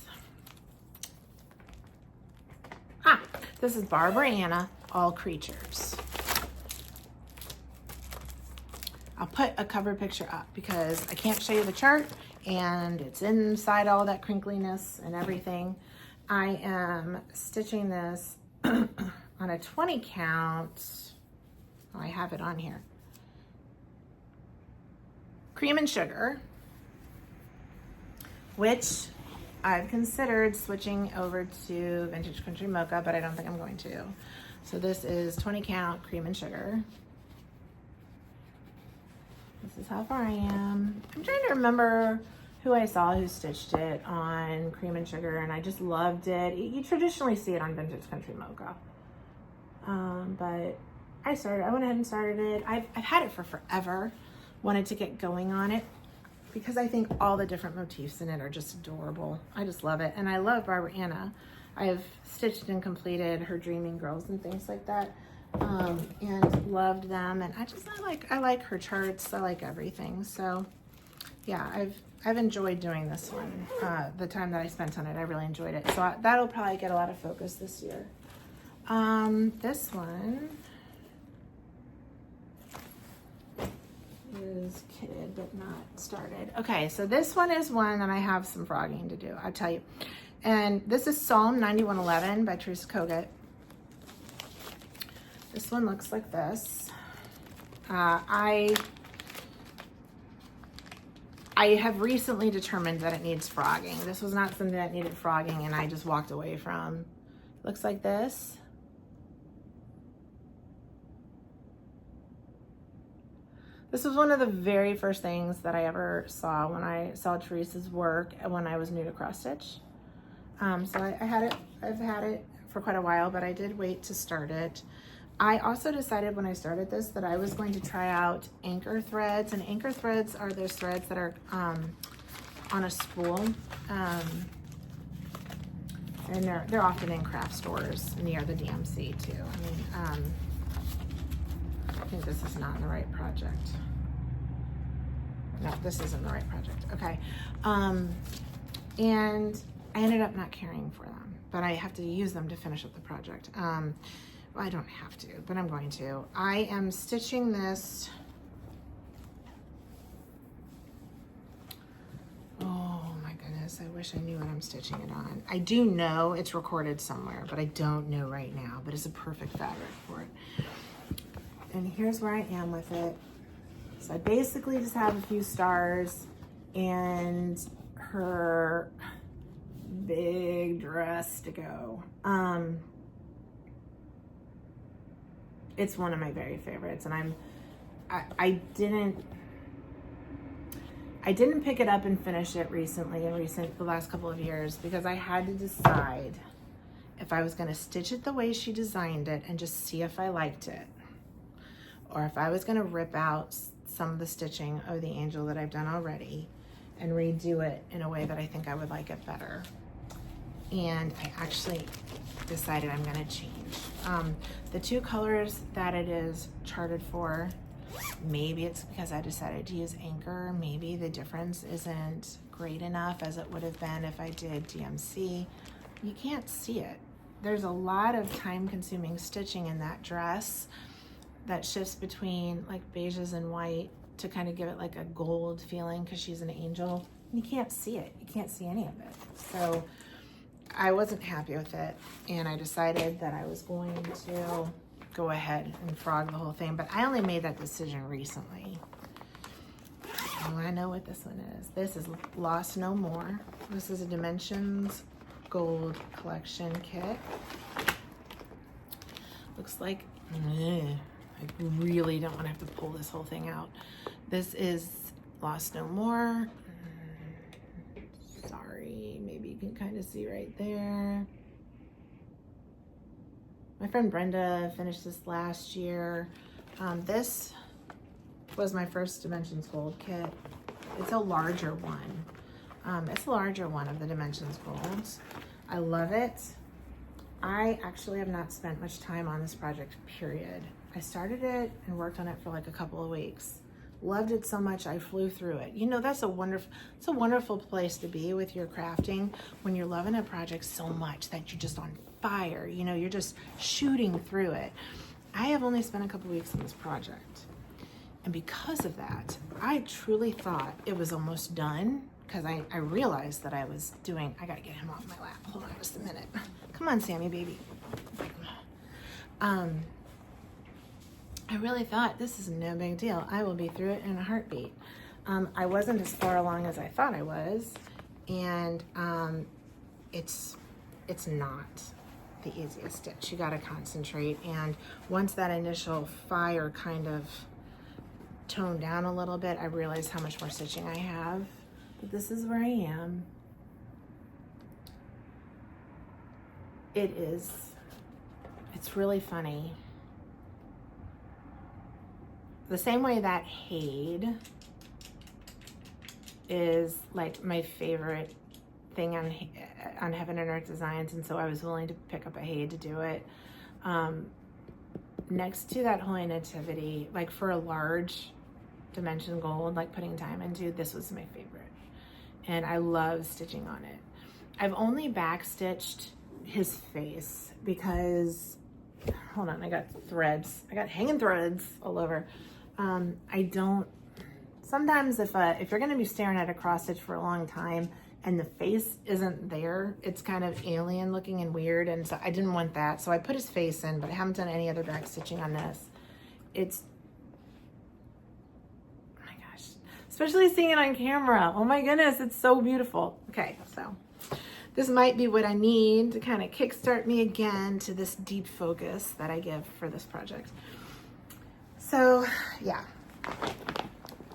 This is Barbara Anna, All Creatures. I'll put a cover picture up because I can't show you the chart, and it's inside all that crinkliness and everything. I am stitching this on a 20 count. Oh, I have it on here. Cream and Sugar, which I've considered switching over to Vintage Country Mocha, but I don't think I'm going to. So this is 20 count cream and sugar. This is how far I am. I'm trying to remember who I saw who stitched it on cream and sugar, and I just loved it. You traditionally see it on Vintage Country Mocha. But I went ahead and started it. I've had it for forever. Wanted to get going on it because I think all the different motifs in it are just adorable. I just love it. And I love Barbara Anna. I've stitched and completed her Dreaming Girls and things like that. And loved them. And I like her charts. I like everything. So yeah, I've enjoyed doing this one. The time that I spent on it, I really enjoyed it. So that'll probably get a lot of focus this year. This one is kitted but not started. Okay, so this one is one that I have some frogging to do, I'll tell you. And this is Psalm 9111 by Teresa Kogut. This one looks like this. I have recently determined that it needs frogging. This was not something that needed frogging and I just walked away from. Looks like this. This was one of the very first things that I ever saw when I saw Teresa's work when I was new to cross stitch. So I've had it for quite a while, but I did wait to start it. I also decided when I started this that I was going to try out anchor threads, and anchor threads are those threads that are on a spool, and they're often in craft stores near the DMC too. I mean, I think this is not in the right project. No, this isn't the right project. Okay. And I ended up not caring for them, but I have to use them to finish up the project. Well, I don't have to, but I'm going to. I am stitching this. Oh my goodness, I wish I knew what I'm stitching it on. I do know it's recorded somewhere, but I don't know right now, but it's a perfect fabric for it. And here's where I am with it. So I basically just have a few stars and her big dress to go. It's one of my very favorites, and I didn't pick it up and finish it recently the last couple of years because I had to decide if I was going to stitch it the way she designed it and just see if I liked it, or if I was going to rip out some of the stitching of the angel that I've done already and redo it in a way that I think I would like it better. And I actually decided I'm going to change. The two colors that it is charted for, maybe it's because I decided to use anchor, maybe the difference isn't great enough as it would have been if I did DMC. You can't see it. There's a lot of time-consuming stitching in that dress that shifts between like beiges and white to kind of give it like a gold feeling because she's an angel. You can't see it. You can't see any of it. So I wasn't happy with it, and I decided that I was going to go ahead and frog the whole thing, but I only made that decision recently. Oh, I know what this one is. This is Lost No More. This is a Dimensions Gold Collection kit. Looks like, I really don't want to have to pull this whole thing out. This is Lost No More. Sorry, maybe you can kind of see right there. My friend Brenda finished this last year. This was my first Dimensions Gold kit. It's a larger one. It's a larger one of the Dimensions Golds. I love it. I actually have not spent much time on this project, period. I started it and worked on it for like a couple of weeks. Loved it so much I flew through it. You know, it's a wonderful place to be with your crafting when you're loving a project so much that you're just on fire. You know, you're just shooting through it. I have only spent a couple of weeks on this project. And because of that, I truly thought it was almost done because I realized that I gotta get him off my lap. Hold on just a minute. Come on, Sammy, baby. I really thought this is no big deal. I will be through it in a heartbeat. I wasn't as far along as I thought I was, and it's not the easiest stitch. You got to concentrate, and once that initial fire kind of toned down a little bit, I realized how much more stitching I have. But this is where I am. It's really funny. The same way that Haid is like my favorite thing on Heaven and Earth Designs, and so I was willing to pick up a Haid to do it. Next to that Holy Nativity, like for a large dimension gold, like putting time into, this was my favorite. And I love stitching on it. I've only back stitched his face because, hold on, I got threads. I got hanging threads all over. Sometimes if you're gonna be staring at a cross stitch for a long time and the face isn't there, it's kind of alien looking and weird, and so I didn't want that. So I put his face in, but I haven't done any other back stitching on this. It's, oh my gosh, especially seeing it on camera. Oh my goodness, it's so beautiful. Okay, so this might be what I need to kind of kickstart me again to this deep focus that I give for this project. So yeah,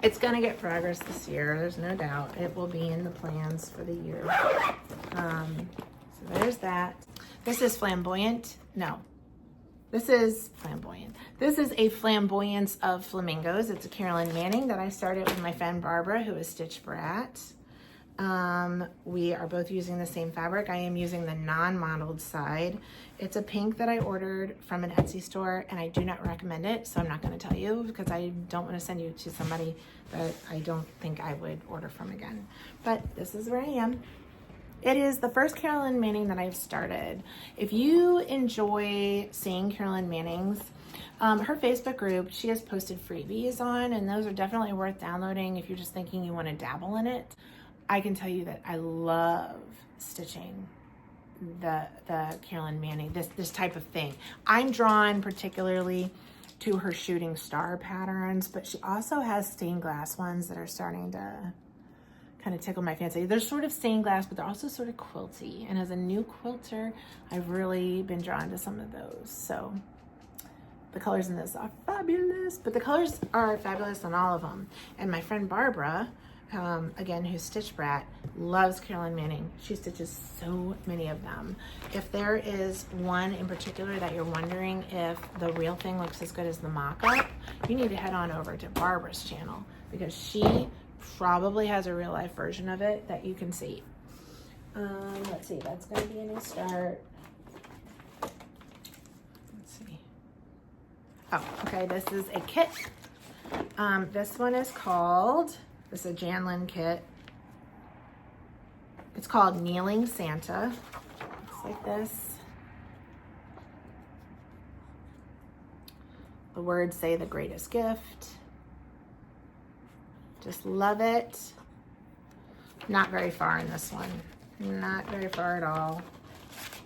it's gonna get progress this year. There's no doubt. It will be in the plans for the year. So there's that. This is Flamboyant. No, this is Flamboyant. This is a Flamboyance of Flamingos. It's a Carolyn Manning that I started with my friend Barbara, who is Stitch Brat. We are both using the same fabric. I am using the non-modeled side. It's a pink that I ordered from an Etsy store, and I do not recommend it, so I'm not going to tell you because I don't want to send you to somebody that I don't think I would order from again. But this is where I am. It is the first Carolyn Manning that I've started. If you enjoy seeing Carolyn Manning's, her Facebook group, she has posted freebies on, and those are definitely worth downloading if you're just thinking you want to dabble in it. I can tell you that I love stitching the Carolyn Manning, this type of thing. I'm drawn particularly to her shooting star patterns, but she also has stained glass ones that are starting to kind of tickle my fancy. They're sort of stained glass, but they're also sort of quilty. And as a new quilter, I've really been drawn to some of those. So the colors in this are fabulous, but the colors are fabulous on all of them. And my friend Barbara, again, who's Stitch Brat, loves Carolyn Manning. She stitches so many of them. If there is one in particular that you're wondering if the real thing looks as good as the mock-up, you need to head on over to Barbara's channel because she probably has a real life version of it that you can see. Let's see, that's going to be a new start. Let's see. Oh, okay, this is a kit. This one is called, this is a Janlin kit. It's called Kneeling Santa. Looks like this. The words say the greatest gift. Just love it. Not very far in this one. Not very far at all.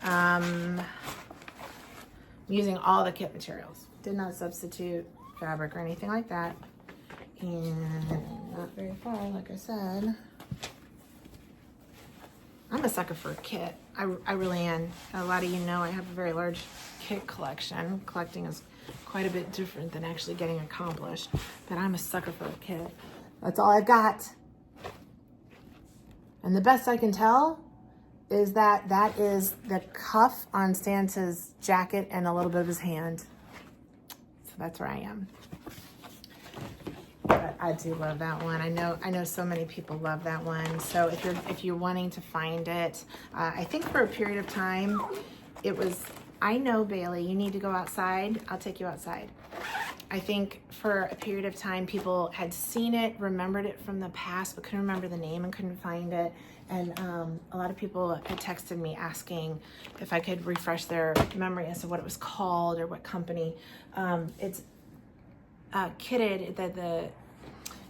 I'm using all the kit materials. Did not substitute fabric or anything like that. And not very far, like I said. I'm a sucker for a kit. I really am. A lot of you know I have a very large kit collection. Collecting is quite a bit different than actually getting accomplished, but I'm a sucker for a kit. That's all I've got. And the best I can tell is that that is the cuff on Santa's jacket and a little bit of his hand. So that's where I am. But I do love that one. I know so many people love that one. So if you're wanting to find it, I think for a period of time, it was, I know, Bailey, you need to go outside. I'll take you outside. I think for a period of time, people had seen it, remembered it from the past, but couldn't remember the name and couldn't find it. And a lot of people had texted me asking if I could refresh their memory as to what it was called or what company. It's kitted,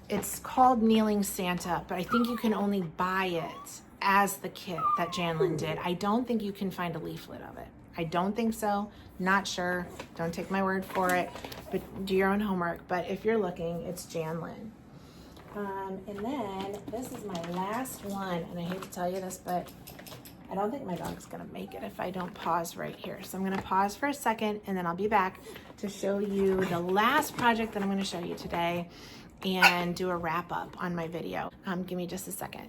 it's called Kneeling Santa, but I think you can only buy it as the kit that Janlin did. I don't think you can find a leaflet of it. I don't think so. Not sure. Don't take my word for it, but do your own homework. But if you're looking, it's Janlin. And then this is my last one, and I hate to tell you this, but I don't think my dog's gonna make it if I don't pause right here. So I'm gonna pause for a second, and then I'll be back to show you the last project that I'm gonna show you today and do a wrap up on my video. Give me just a second.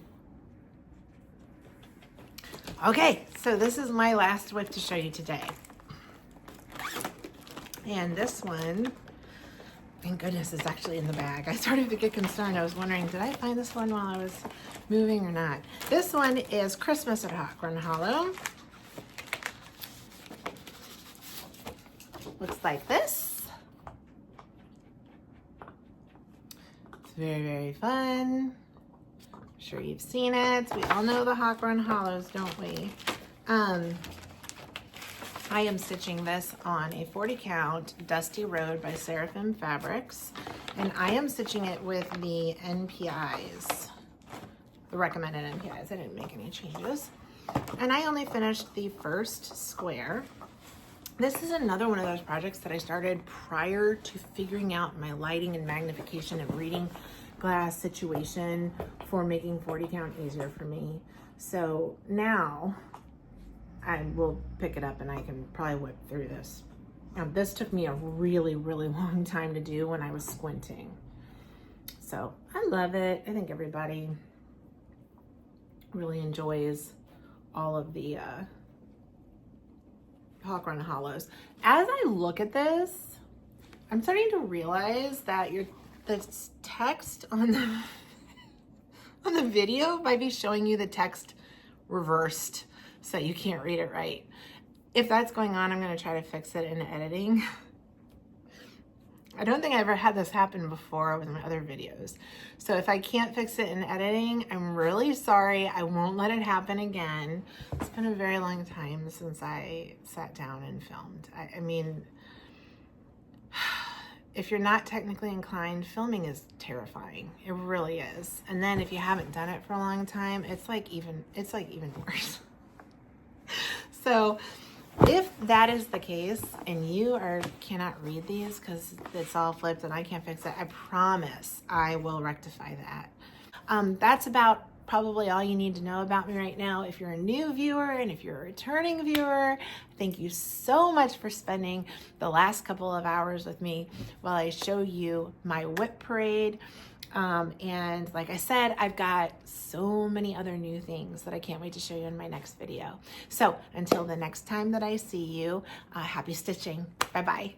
Okay, so this is my last WIP to show you today. And this one, thank goodness, it's actually in the bag. I started to get concerned. I was wondering, did I find this one while I was moving or not? This one is Christmas at Hawk Run Hollow. Looks like this. It's very, very fun. I'm sure you've seen it. We all know the Hawk Run Hollows, don't we? I am stitching this on a 40 count Dusty Road by Seraphim Fabrics, and I am stitching it with the NPIs, the recommended NPIs. I didn't make any changes. And I only finished the first square. This is another one of those projects that I started prior to figuring out my lighting and magnification and reading glass situation for making 40 count easier for me. So now I will pick it up and I can probably whip through this. This took me a really, really long time to do when I was squinting. So I love it. I think everybody really enjoys all of the Hawk Run Hollows. As I look at this, I'm starting to realize that the text on the video might be showing you the text reversed, so you can't read it right. If that's going on, I'm gonna try to fix it in editing. I don't think I ever had this happen before with my other videos. So if I can't fix it in editing, I'm really sorry. I won't let it happen again. It's been a very long time since I sat down and filmed. I mean, if you're not technically inclined, filming is terrifying. It really is. And then if you haven't done it for a long time, it's like even worse. So if that is the case and you cannot read these because it's all flipped and I can't fix it, I promise I will rectify that. That's about probably all you need to know about me right now. If you're a new viewer and if you're a returning viewer, thank you so much for spending the last couple of hours with me while I show you my WIP parade. And like I said, I've got so many other new things that I can't wait to show you in my next video. So until the next time that I see you, happy stitching. Bye-bye.